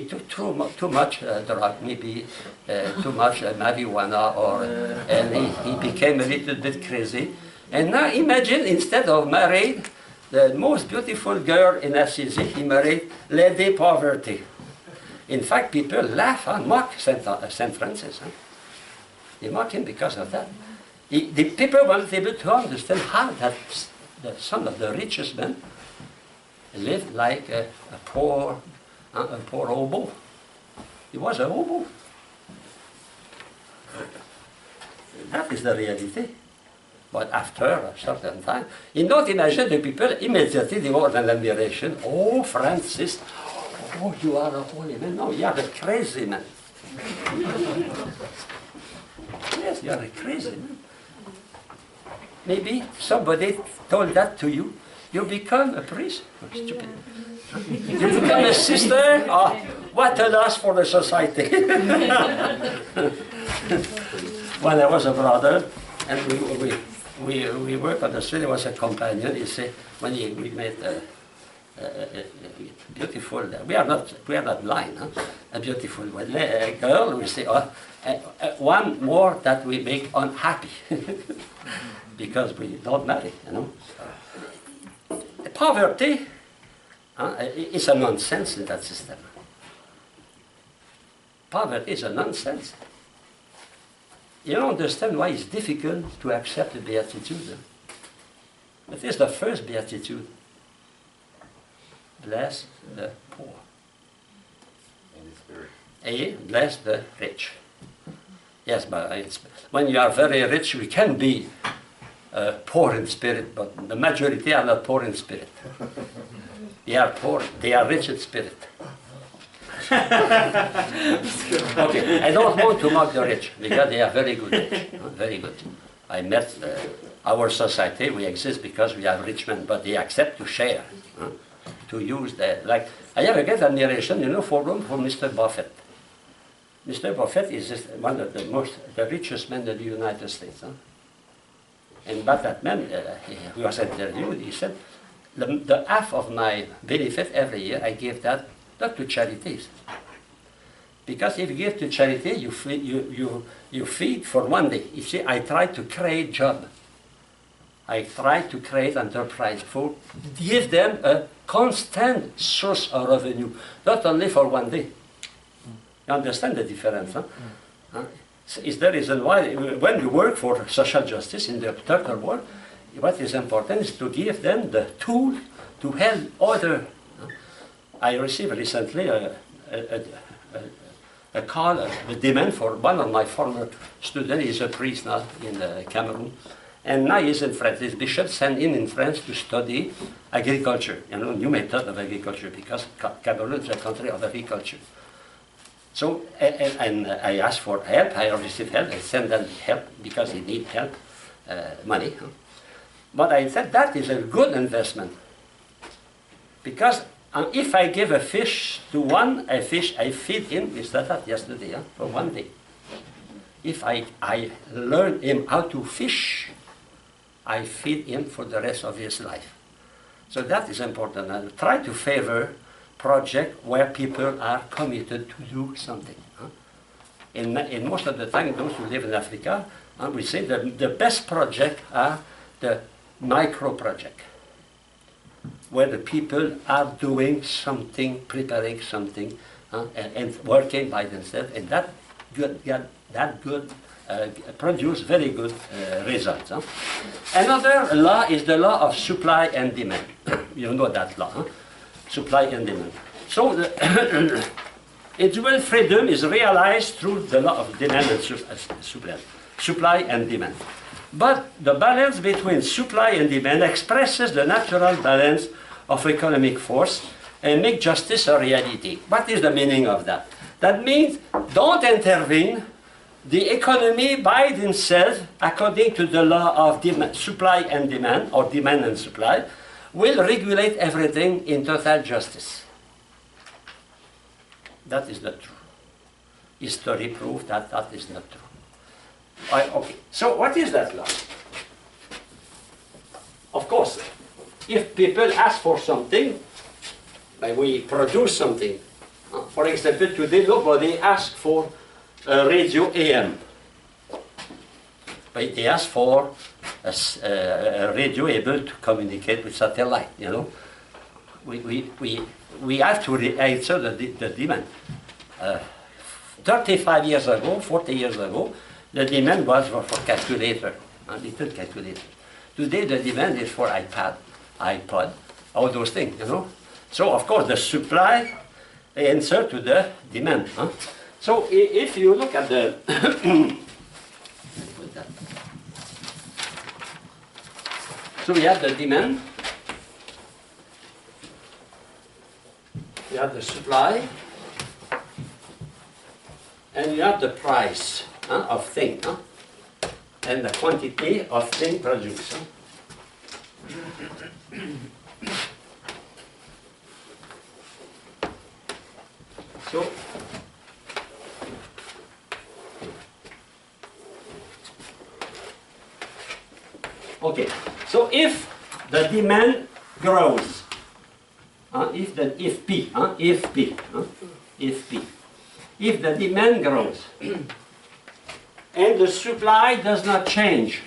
[SPEAKER 2] took too much drug, maybe too much marijuana, and he became a little bit crazy. And now imagine, instead of marrying the most beautiful girl in Assisi, he married Lady Poverty. In fact, people laugh and mock Saint Francis. Huh? They mock him because of that. The people weren't able to understand how that the son of the richest man lived like a poor hobo. He was a hobo. That is the reality. But after a certain time, you don't imagine the people immediately they were in admiration. Oh, Francis, oh, you are a holy man. No, you are a crazy man. Yes, you are a crazy man. Maybe somebody told that to you. You become a priest. Oh, stupid. You become a sister. Oh, what a loss for the society. When I was a brother, and we worked on the street, there was a companion. He said, when we met beautiful, we are not blind, huh? A beautiful girl, we say, one more that we make unhappy because we don't marry, you know. Poverty is a nonsense in that system. Poverty is a nonsense. You don't understand why it's difficult to accept the beatitude. It is the first beatitude. Bless the poor. And bless the rich. Yes, but when you are very rich, we can be poor in spirit, but the majority are not poor in spirit. They are poor, they are rich in spirit. Okay, I don't want to mock the rich, because they are very good rich, very good. I met our society, we exist because we are rich men, but they accept to share, to use that. Like, I have a great admiration, you know, for Mr. Buffett. Mr. Buffett is one of the richest men in the United States. And but that man, he was interviewed, he said, the half of my benefit every year, I give that not to charities. Because if you give to charity, you feed for one day. You see, I try to create job. I try to create enterprise for give them a constant source of revenue, not only for one day. You understand the difference, huh? Is the reason why when you work for social justice in the third world, what is important is to give them the tool to help others. I received recently a call, a demand for one of my former students. He's a priest now in Cameroon. And now he's in France. His bishop sent him in France to study agriculture, you know, new method of agriculture, because Cameroon is a country of agriculture. So, and I asked for help, I received help, I sent them help because he needs help, money. Huh? But I said that is a good investment. Because if I give a fish to one, a fish, I feed him, we started that yesterday, huh, for one day. If I learn him how to fish, I feed him for the rest of his life. So that is important. And try to favor projects where people are committed to do something. In most of the time, those who live in Africa, we say that the best projects are the micro project, where the people are doing something, preparing something, and working by themselves, and that produce very good results. Another law is the law of supply and demand. You know that law, supply and demand. So the individual freedom is realized through the law of demand and supply and demand. But the balance between supply and demand expresses the natural balance of economic force and make justice a reality. What is the meaning of that? That means don't intervene. The economy by themselves, according to the law of supply and demand, or demand and supply, will regulate everything in total justice. That is not true. History proves that that is not true. Okay, so what is that law? Of course, if people ask for something, we produce something. For example, today nobody asks for radio AM. But they ask for a radio able to communicate with satellite, you know. We have to answer the demand. 35 years ago, 40 years ago, the demand was for calculator, a little calculator. Today the demand is for iPod, all those things, you know. So of course the supply answer to the demand. So if you look at the so we have the demand, you have the supply, and you have the price of thing, and the quantity of thing produced. So okay, so if the demand grows, if the demand grows and the supply does not change,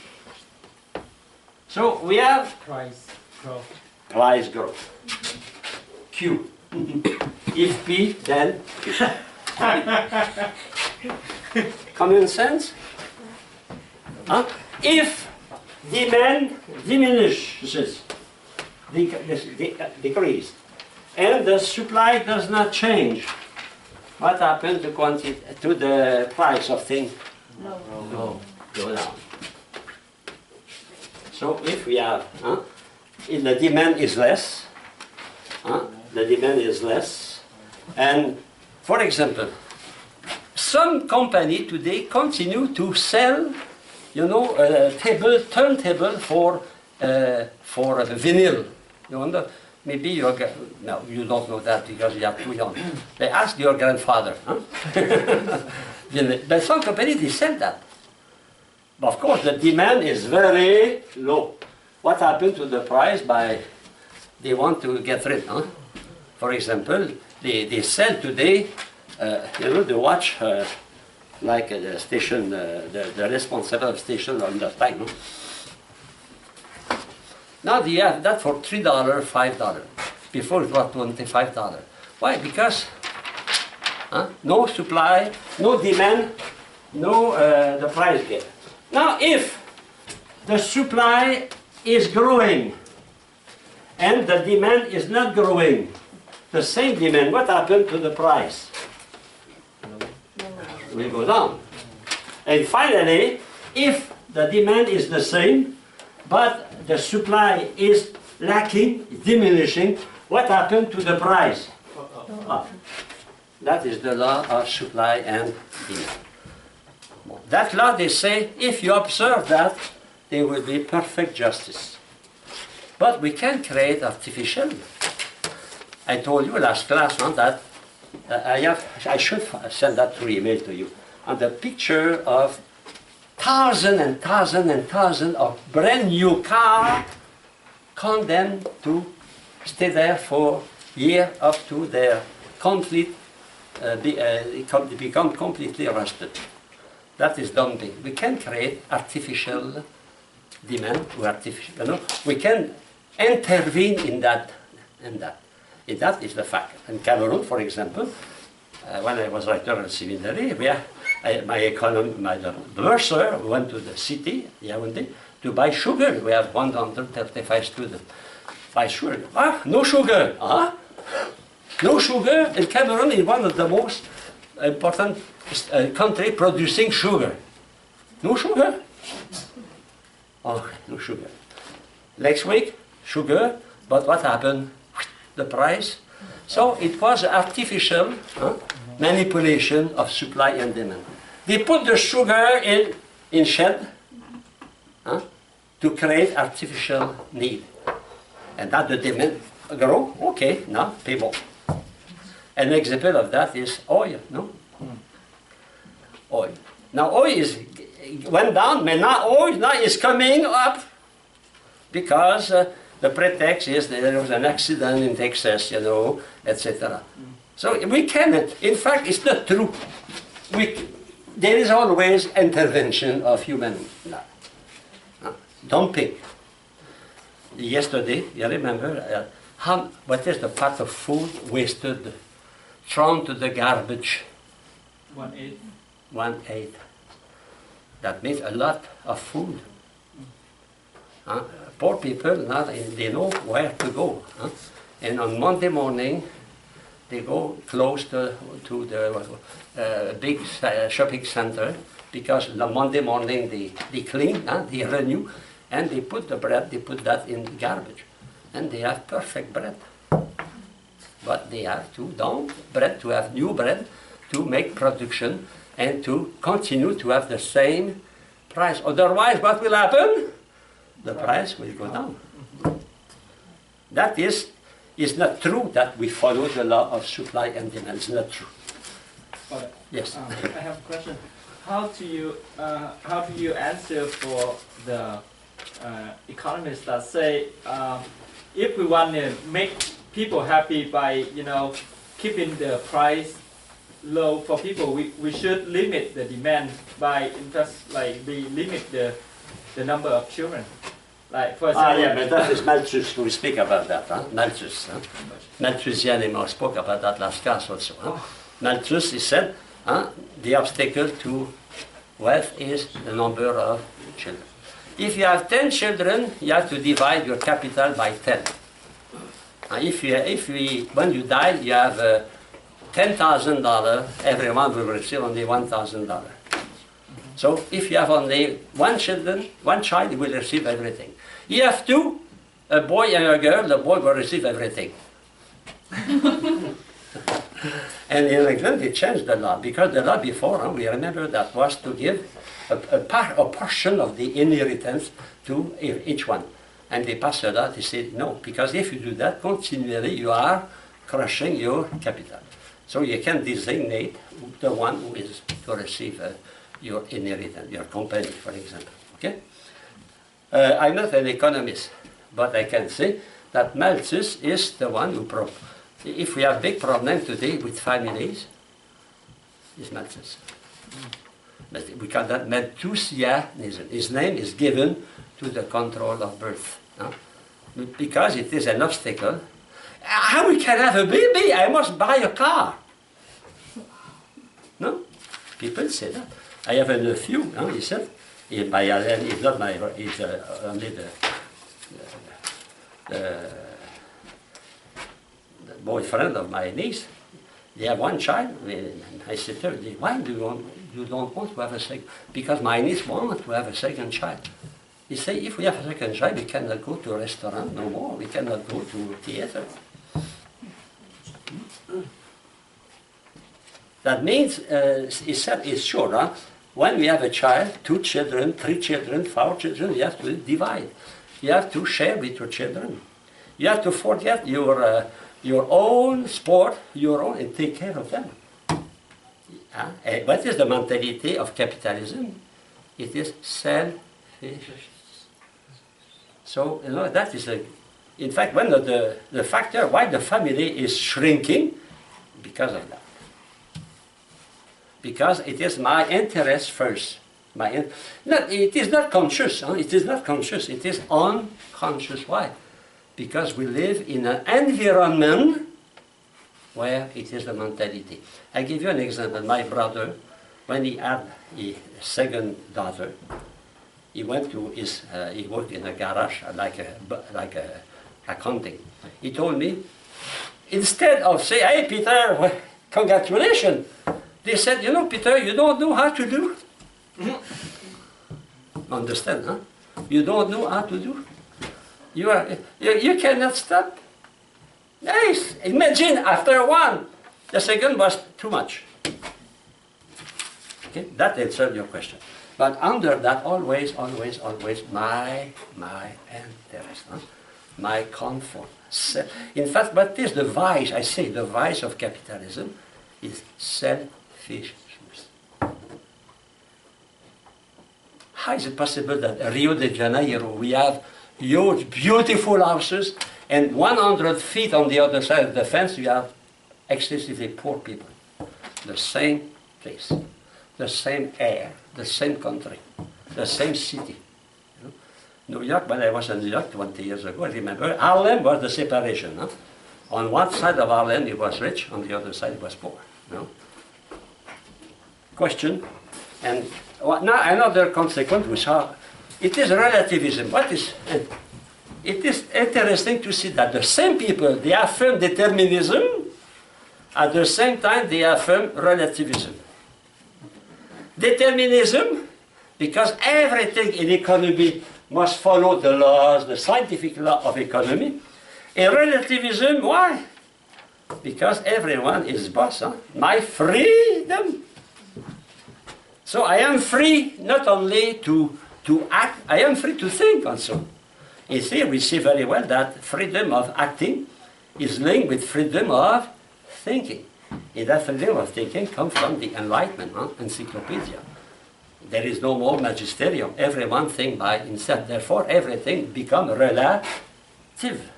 [SPEAKER 2] so we have
[SPEAKER 1] Price growth.
[SPEAKER 2] Price growth. Q. If P, then Q. Common sense? If demand diminishes, decrease, and the supply does not change, what happens to the price of things? No, go down. So if we have, if the demand is less, and for example, some company today continue to sell, you know, turntable for vinyl. You wonder, maybe you don't know that because you are too young. They ask your grandfather. But some companies, they sell that. But of course, the demand is very low. What happened to the price? They want to get rid. For example, they sell today, you know, the watch, like the station, the responsible station on the time. Now they have that for $3, $5. Before it was $25. Why? Because no supply, no demand, no the price gap. Now if the supply is growing and the demand is not growing, the same demand, what happened to the price? It will go down. And finally, if the demand is the same, but the supply is lacking, diminishing, what happened to the price? That is the law of supply and demand. That law, they say, if you observe that, there will be perfect justice. But we can create artificial. I told you last class that I should send that through email to you. And the picture of thousands and thousands and thousands of brand new cars condemned to stay there for years up to their complete, become completely rusted. That is dumping. We can create artificial demand or artificial, we can intervene in that, and that. And that is the fact. In Cameroon, for example, when I was writer at seminary, my bursar went to the city, Yaoundé, to buy sugar. We have 135 students. Buy sugar. Ah, no sugar. Ah? No sugar. And Cameroon is one of the most important country producing sugar. No sugar? Oh, no sugar. Next week, sugar, but what happened? The price. So it was artificial manipulation of supply and demand. They put the sugar in shed to create artificial need. And that the demand grow, okay, now pay more. An example of that is oil, no? Oil. Now oil went down, but now oil now is coming up because the pretext is that there was an accident in Texas, etc. So we cannot, in fact, it's not true. There is always intervention of human dumping. Yesterday, you remember, what is the part of food wasted, thrown to the garbage?
[SPEAKER 1] 1/8.
[SPEAKER 2] 1/8. That means a lot of food. Poor people, now they know where to go. And on Monday morning, they go close to the big shopping center because on Monday morning they clean, they renew, and they put the bread, they put that in the garbage. And they have perfect bread. But they have to dump bread, to have new bread, to make production, and to continue to have the same price. Otherwise, what will happen? The price will go down. That is not true that we follow the law of supply and demand. It's not true.
[SPEAKER 1] But,
[SPEAKER 2] yes.
[SPEAKER 1] I have a question. How do you answer for the economists that say if we want to make people happy by keeping the price low for people, we should limit the demand by we limit the number of children. Like for example,
[SPEAKER 2] yeah, but that is Malthus. We speak about that. Malthus. Malthusian spoke about that last class also. Malthus, he said, the obstacle to wealth is the number of children. If you have 10 children, you have to divide your capital by 10. When you die, you have $10,000, everyone will receive only $1,000. So if you have only one child will receive everything. You have two, a boy and a girl, the boy will receive everything. And in England, they changed the law, because the law before, we remember that was to give a portion of the inheritance to each one. And they passed a law, they said no, because if you do that, continually you are crushing your capital. So you can designate the one who is to receive your inheritance, your company, for example. Okay? I'm not an economist, but I can say that Malthus is the one who if we have big problem today with families, it's Malthus. But we call that Malthusianism. His name is given to the control of birth. Because it is an obstacle. How we can have a baby? I must buy a car. No? People say that. I have a nephew, he said. He's not my, he's only the boyfriend of my niece. They have one child. I said to her, why do you don't want to have a second? Because my niece wants to have a second child. He said, if we have a second child, we cannot go to a restaurant no more. We cannot go to theater. That means, he said, it's sure, when we have a child, 2 children, 3 children, 4 children, you have to divide. You have to share with your children. You have to forget your own sport, and take care of them. What is the mentality of capitalism? It is selfish. So, you know, that is in fact, one of the factor why the family is shrinking, because of that. Because it is my interest first. It is not conscious. Huh? It is not conscious. It is unconscious. Why? Because we live in an environment where it is the mentality. I give you an example. My brother, when he had a second daughter, he went to his, he worked in a garage like a accounting. He told me, instead of say, hey Peter, well, congratulations, they said, you know Peter, you don't know how to do. Understand, huh? You don't know how to do. You cannot stop. Nice. Imagine after one, the second was too much. Okay, that answered your question. But under that, always my interest, huh? My comfort. In fact, what is the vice? I say the vice of capitalism is selfishness. How is it possible that Rio de Janeiro we have huge, beautiful houses, and 100 feet on the other side of the fence you have excessively poor people? The same place, the same air, the same country, the same city. You know? New York, when I was in New York 20 years ago, I remember Harlem was the separation. Huh? On one side of Harlem it was rich, on the other side it was poor. You know? Question, and now another consequence which are, it is relativism. What is it is interesting to see that the same people, they affirm determinism, at the same time they affirm relativism. Determinism, because everything in economy must follow the laws, the scientific law of economy. And relativism, why? Because everyone is boss. Huh? My freedom. So I am free not only to act, I am free to think also. You see, we see very well that freedom of acting is linked with freedom of thinking. And that freedom of thinking comes from the Enlightenment, encyclopedia. There is no more magisterium. Everyone thinks by himself. Therefore, everything becomes relative.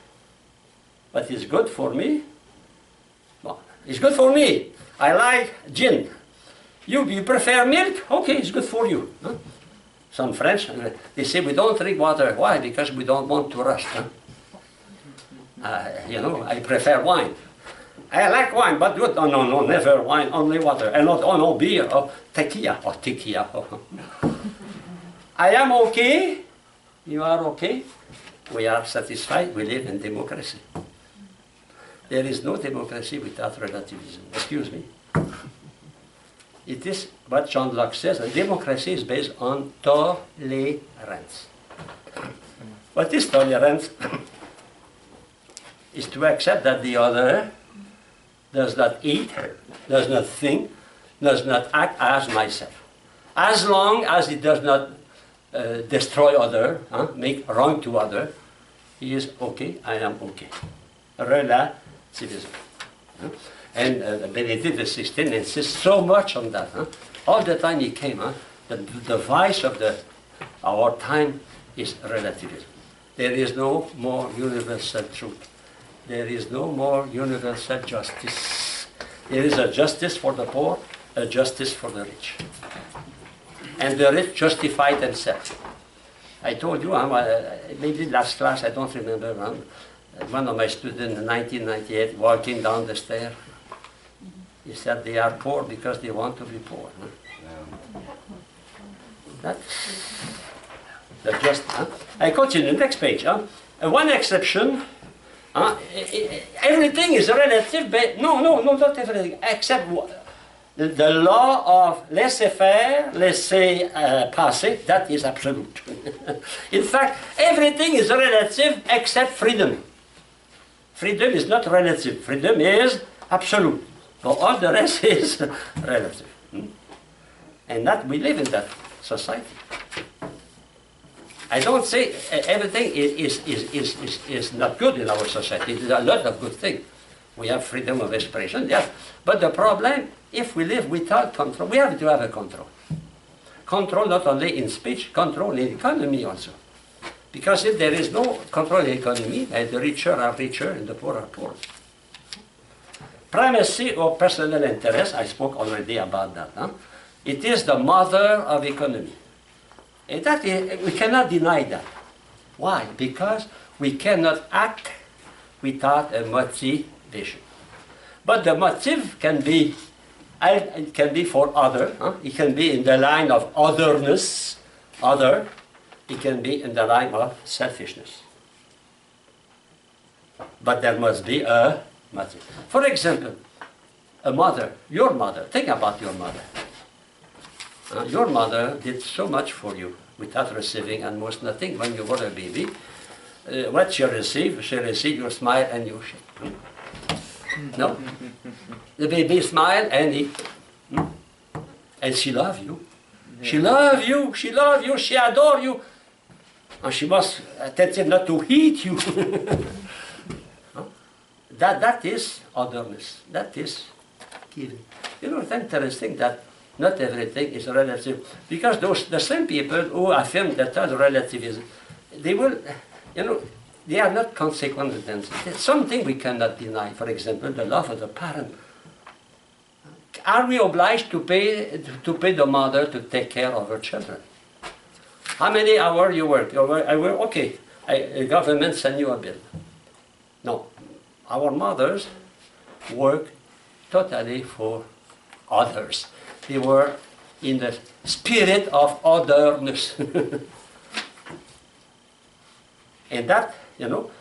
[SPEAKER 2] What is good for me? Well, it's good for me. I like gin. You prefer milk? Okay, it's good for you. Huh? Some French, they say we don't drink water. Why? Because we don't want to rust. Huh? You know, I prefer wine. I like wine, but good. Oh, no, never wine, only water. And not, oh no, beer or tequila. Or tequila. I am okay. You are okay. We are satisfied. We live in democracy. There is no democracy without relativism. Excuse me. It is what John Locke says, that democracy is based on tolerance. What is tolerance? Is to accept that the other does not eat, does not think, does not act as myself. As long as it does not destroy other, make wrong to other, he is okay, I am okay. Relativism. And Benedict XVI insists so much on that. All the time he came, the vice of our time is relativism. There is no more universal truth. There is no more universal justice. There is a justice for the poor, a justice for the rich. And the rich justify themselves. I told you, maybe last class, I don't remember, one of my students in 1998 walking down the stair. He said they are poor because they want to be poor. That's the just. I continue, next page. One exception. Everything is relative, but no, not everything, except the law of laissez-faire, laissez-passer, that is absolute. In fact, everything is relative except freedom. Freedom is not relative, freedom is absolute. But all the rest is relative. And that we live in that society. I don't say everything is not good in our society. There's a lot of good things. We have freedom of expression, yes. But the problem, if we live without control, we have to have a control. control not only in speech, control in economy also. Because if there is no control in economy, the richer are richer and the poor are poor. Primacy or personal interest, I spoke already about that. Huh? It is the mother of economy. And that is, we cannot deny that. Why? Because we cannot act without a motivation. But the motive can be, it can be for other. Huh? It can be in the line of otherness, other. It can be in the line of selfishness. But there must be a motive. For example, a mother, your mother, think about your mother. Your mother did so much for you without receiving almost nothing when you were a baby. What she received your smile and your shake. No? The baby smiled and he, and she loved you. She loved you, she loved you, she adored you. And she was attentive not to hit you. That is otherness. That is giving. You know, it's interesting that not everything is relative. Because the same people who affirm that relativism, they will, you know, they are not consequent with them. There's something we cannot deny. For example, the love of the parent. Are we obliged to pay the mother to take care of her children? How many hours you work? I work, okay, the government send you a bill. No, our mothers work totally for others. They were in the spirit of otherness. And that, you know,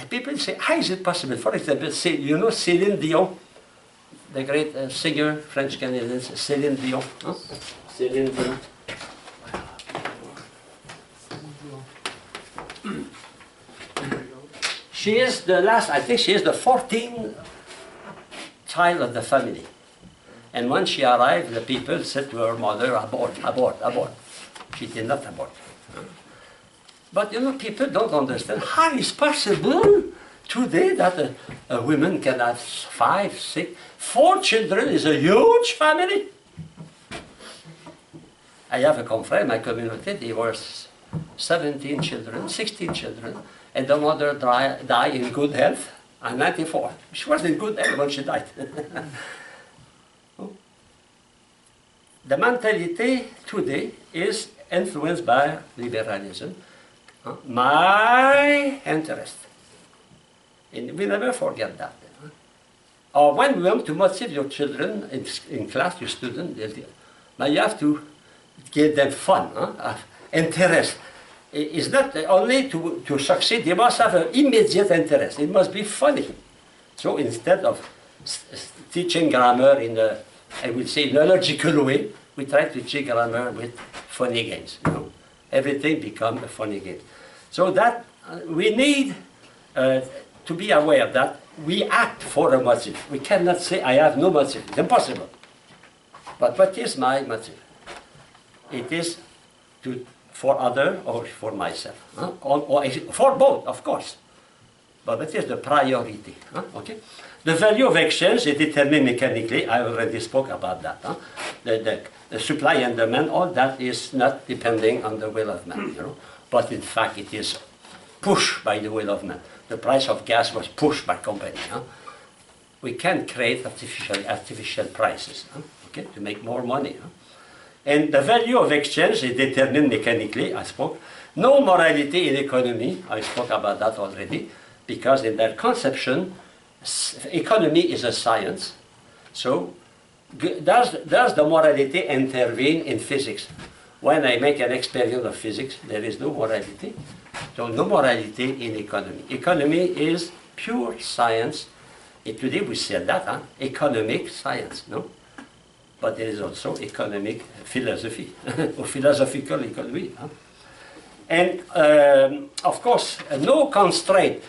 [SPEAKER 2] people say, how is it possible? For example, say, you know Céline Dion, the great singer, French-Canadian, Céline Dion. Huh? Céline Dion. She is the last, I think she is the 14th child of the family. And when she arrived, the people said to her mother, abort, abort, abort. She did not abort. But you know, people don't understand how it's possible today that a woman can have 5, 6, 4 children is a huge family. I have a confrère in my community, there were 17 children, 16 children, and the mother died in good health at 94. She was in good health when she died. The mentality today is influenced by liberalism. My interest. And we never forget that. Or when we want to motivate your children in class, your students, but you have to give them fun, interest. It's not only to succeed, they must have an immediate interest. It must be funny. So instead of teaching grammar in a, I will say, in a logical way, we try to teach grammar with funny games. You know? Everything becomes a funny game. So that we need to be aware that we act for a motive. We cannot say, I have no motive. It's impossible. But what is my motive? It is for other or for myself. Huh? Or for both, of course. But it is the priority. Huh? Okay? The value of exchange is determined mechanically. I already spoke about that. Huh? The supply and demand, all that is not depending on the will of man. You know? But in fact, it is pushed by the will of man. The price of gas was pushed by company. Huh? We can create artificial prices, huh? Okay? To make more money. Huh? And the value of exchange is determined mechanically, I spoke. No morality in economy, I spoke about that already, because in their conception, economy is a science. So does the morality intervene in physics? When I make an experiment of physics, there is no morality. So no morality in economy. Economy is pure science. And today we say that, huh? Economic science, no? But there is also economic philosophy, or philosophical economy. Huh? And of course, no constraint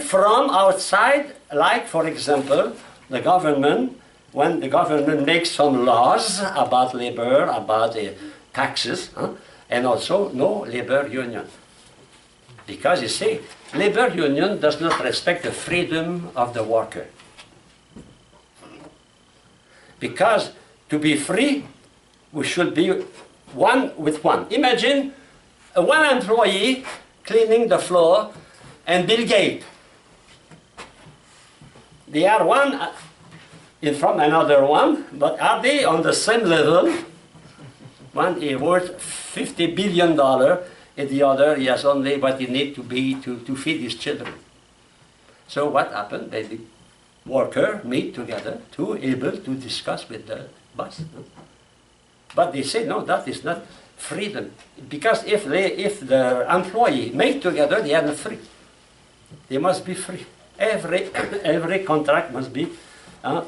[SPEAKER 2] from outside, like for example, the government, when the government makes some laws about labor, about taxes, huh? And also no labor union. Because you see, labor union does not respect the freedom of the worker. Because to be free, we should be one with one. Imagine one employee cleaning the floor and Bill Gates. They are one in front another one, but are they on the same level? One is worth $50 billion, and the other he has only what he needs to be to feed his children. So what happened? The workers meet together to able to discuss with the boss. But they say, no, that is not freedom. Because if the employee meet together, they are not free. They must be free. Every contract must be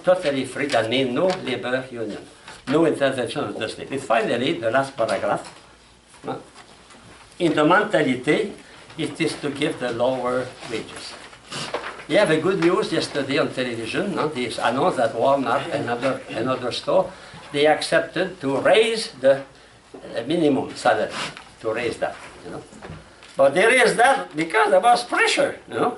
[SPEAKER 2] totally free. That means no labor union, no intervention of the state. And finally, the last paragraph. In the mentality, it is to give the lower wages. You have a good news yesterday on television. They announced that Walmart and another store, they accepted to raise the minimum salary, to raise that, you know. But they raised that because there was pressure, you know.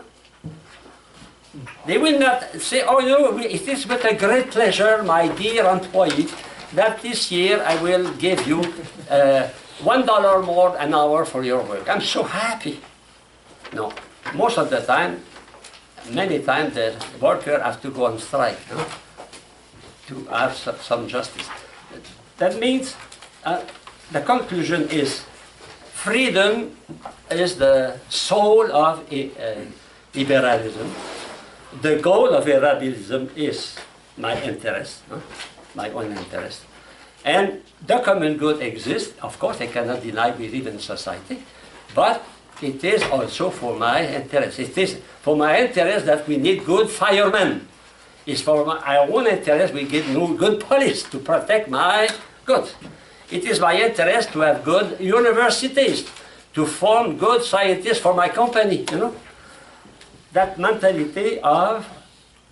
[SPEAKER 2] They will not say, oh, you know, it is with a great pleasure, my dear employee, that this year I will give you $1 more an hour for your work. I'm so happy. No, most of the time, many times the worker has to go on strike, you know, to have some justice. That means the conclusion is freedom is the soul of liberalism. The goal of liberalism is my interest, my own interest. And the common good exists. Of course, I cannot deny we live in society, but it is also for my interest. It is for my interest that we need good firemen. It's for our own interest we get good police to protect my goods. It is my interest to have good universities, to form good scientists for my company, you know. That mentality of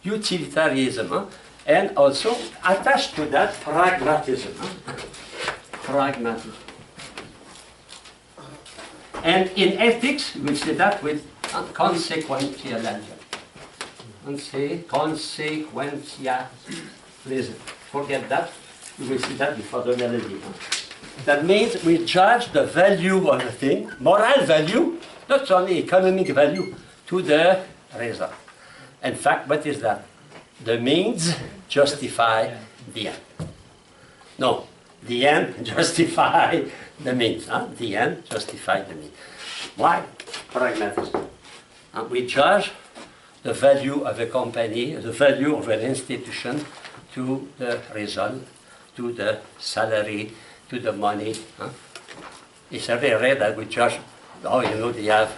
[SPEAKER 2] utilitarianism, and also attached to that pragmatism. Pragmatism. And in ethics, we see that with consequentialism. Consequentialism. Forget that. You will see that before the melody. That means we judge the value of a thing, moral value, not only economic value, to the result. In fact, what is that? The means justify the end. No, the end justify the means. The end justify the means. Why? Pragmatism. We judge the value of a company, the value of an institution to the result, to the salary, to the money. It's very rare that we judge, oh, you know, they are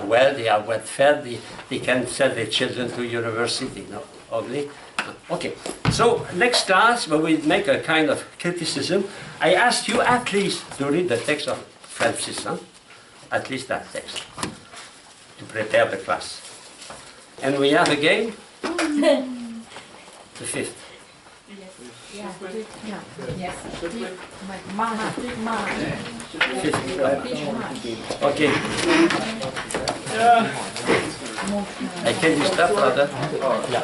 [SPEAKER 2] well fed, they can send their children to university. No, ugly. Okay, so next class, when we make a kind of criticism, I ask you at least to read the text of Francis, at least that text, to prepare the class. And we have again the fifth.
[SPEAKER 3] Yes.
[SPEAKER 2] Okay. Can you stop, brother? Yeah.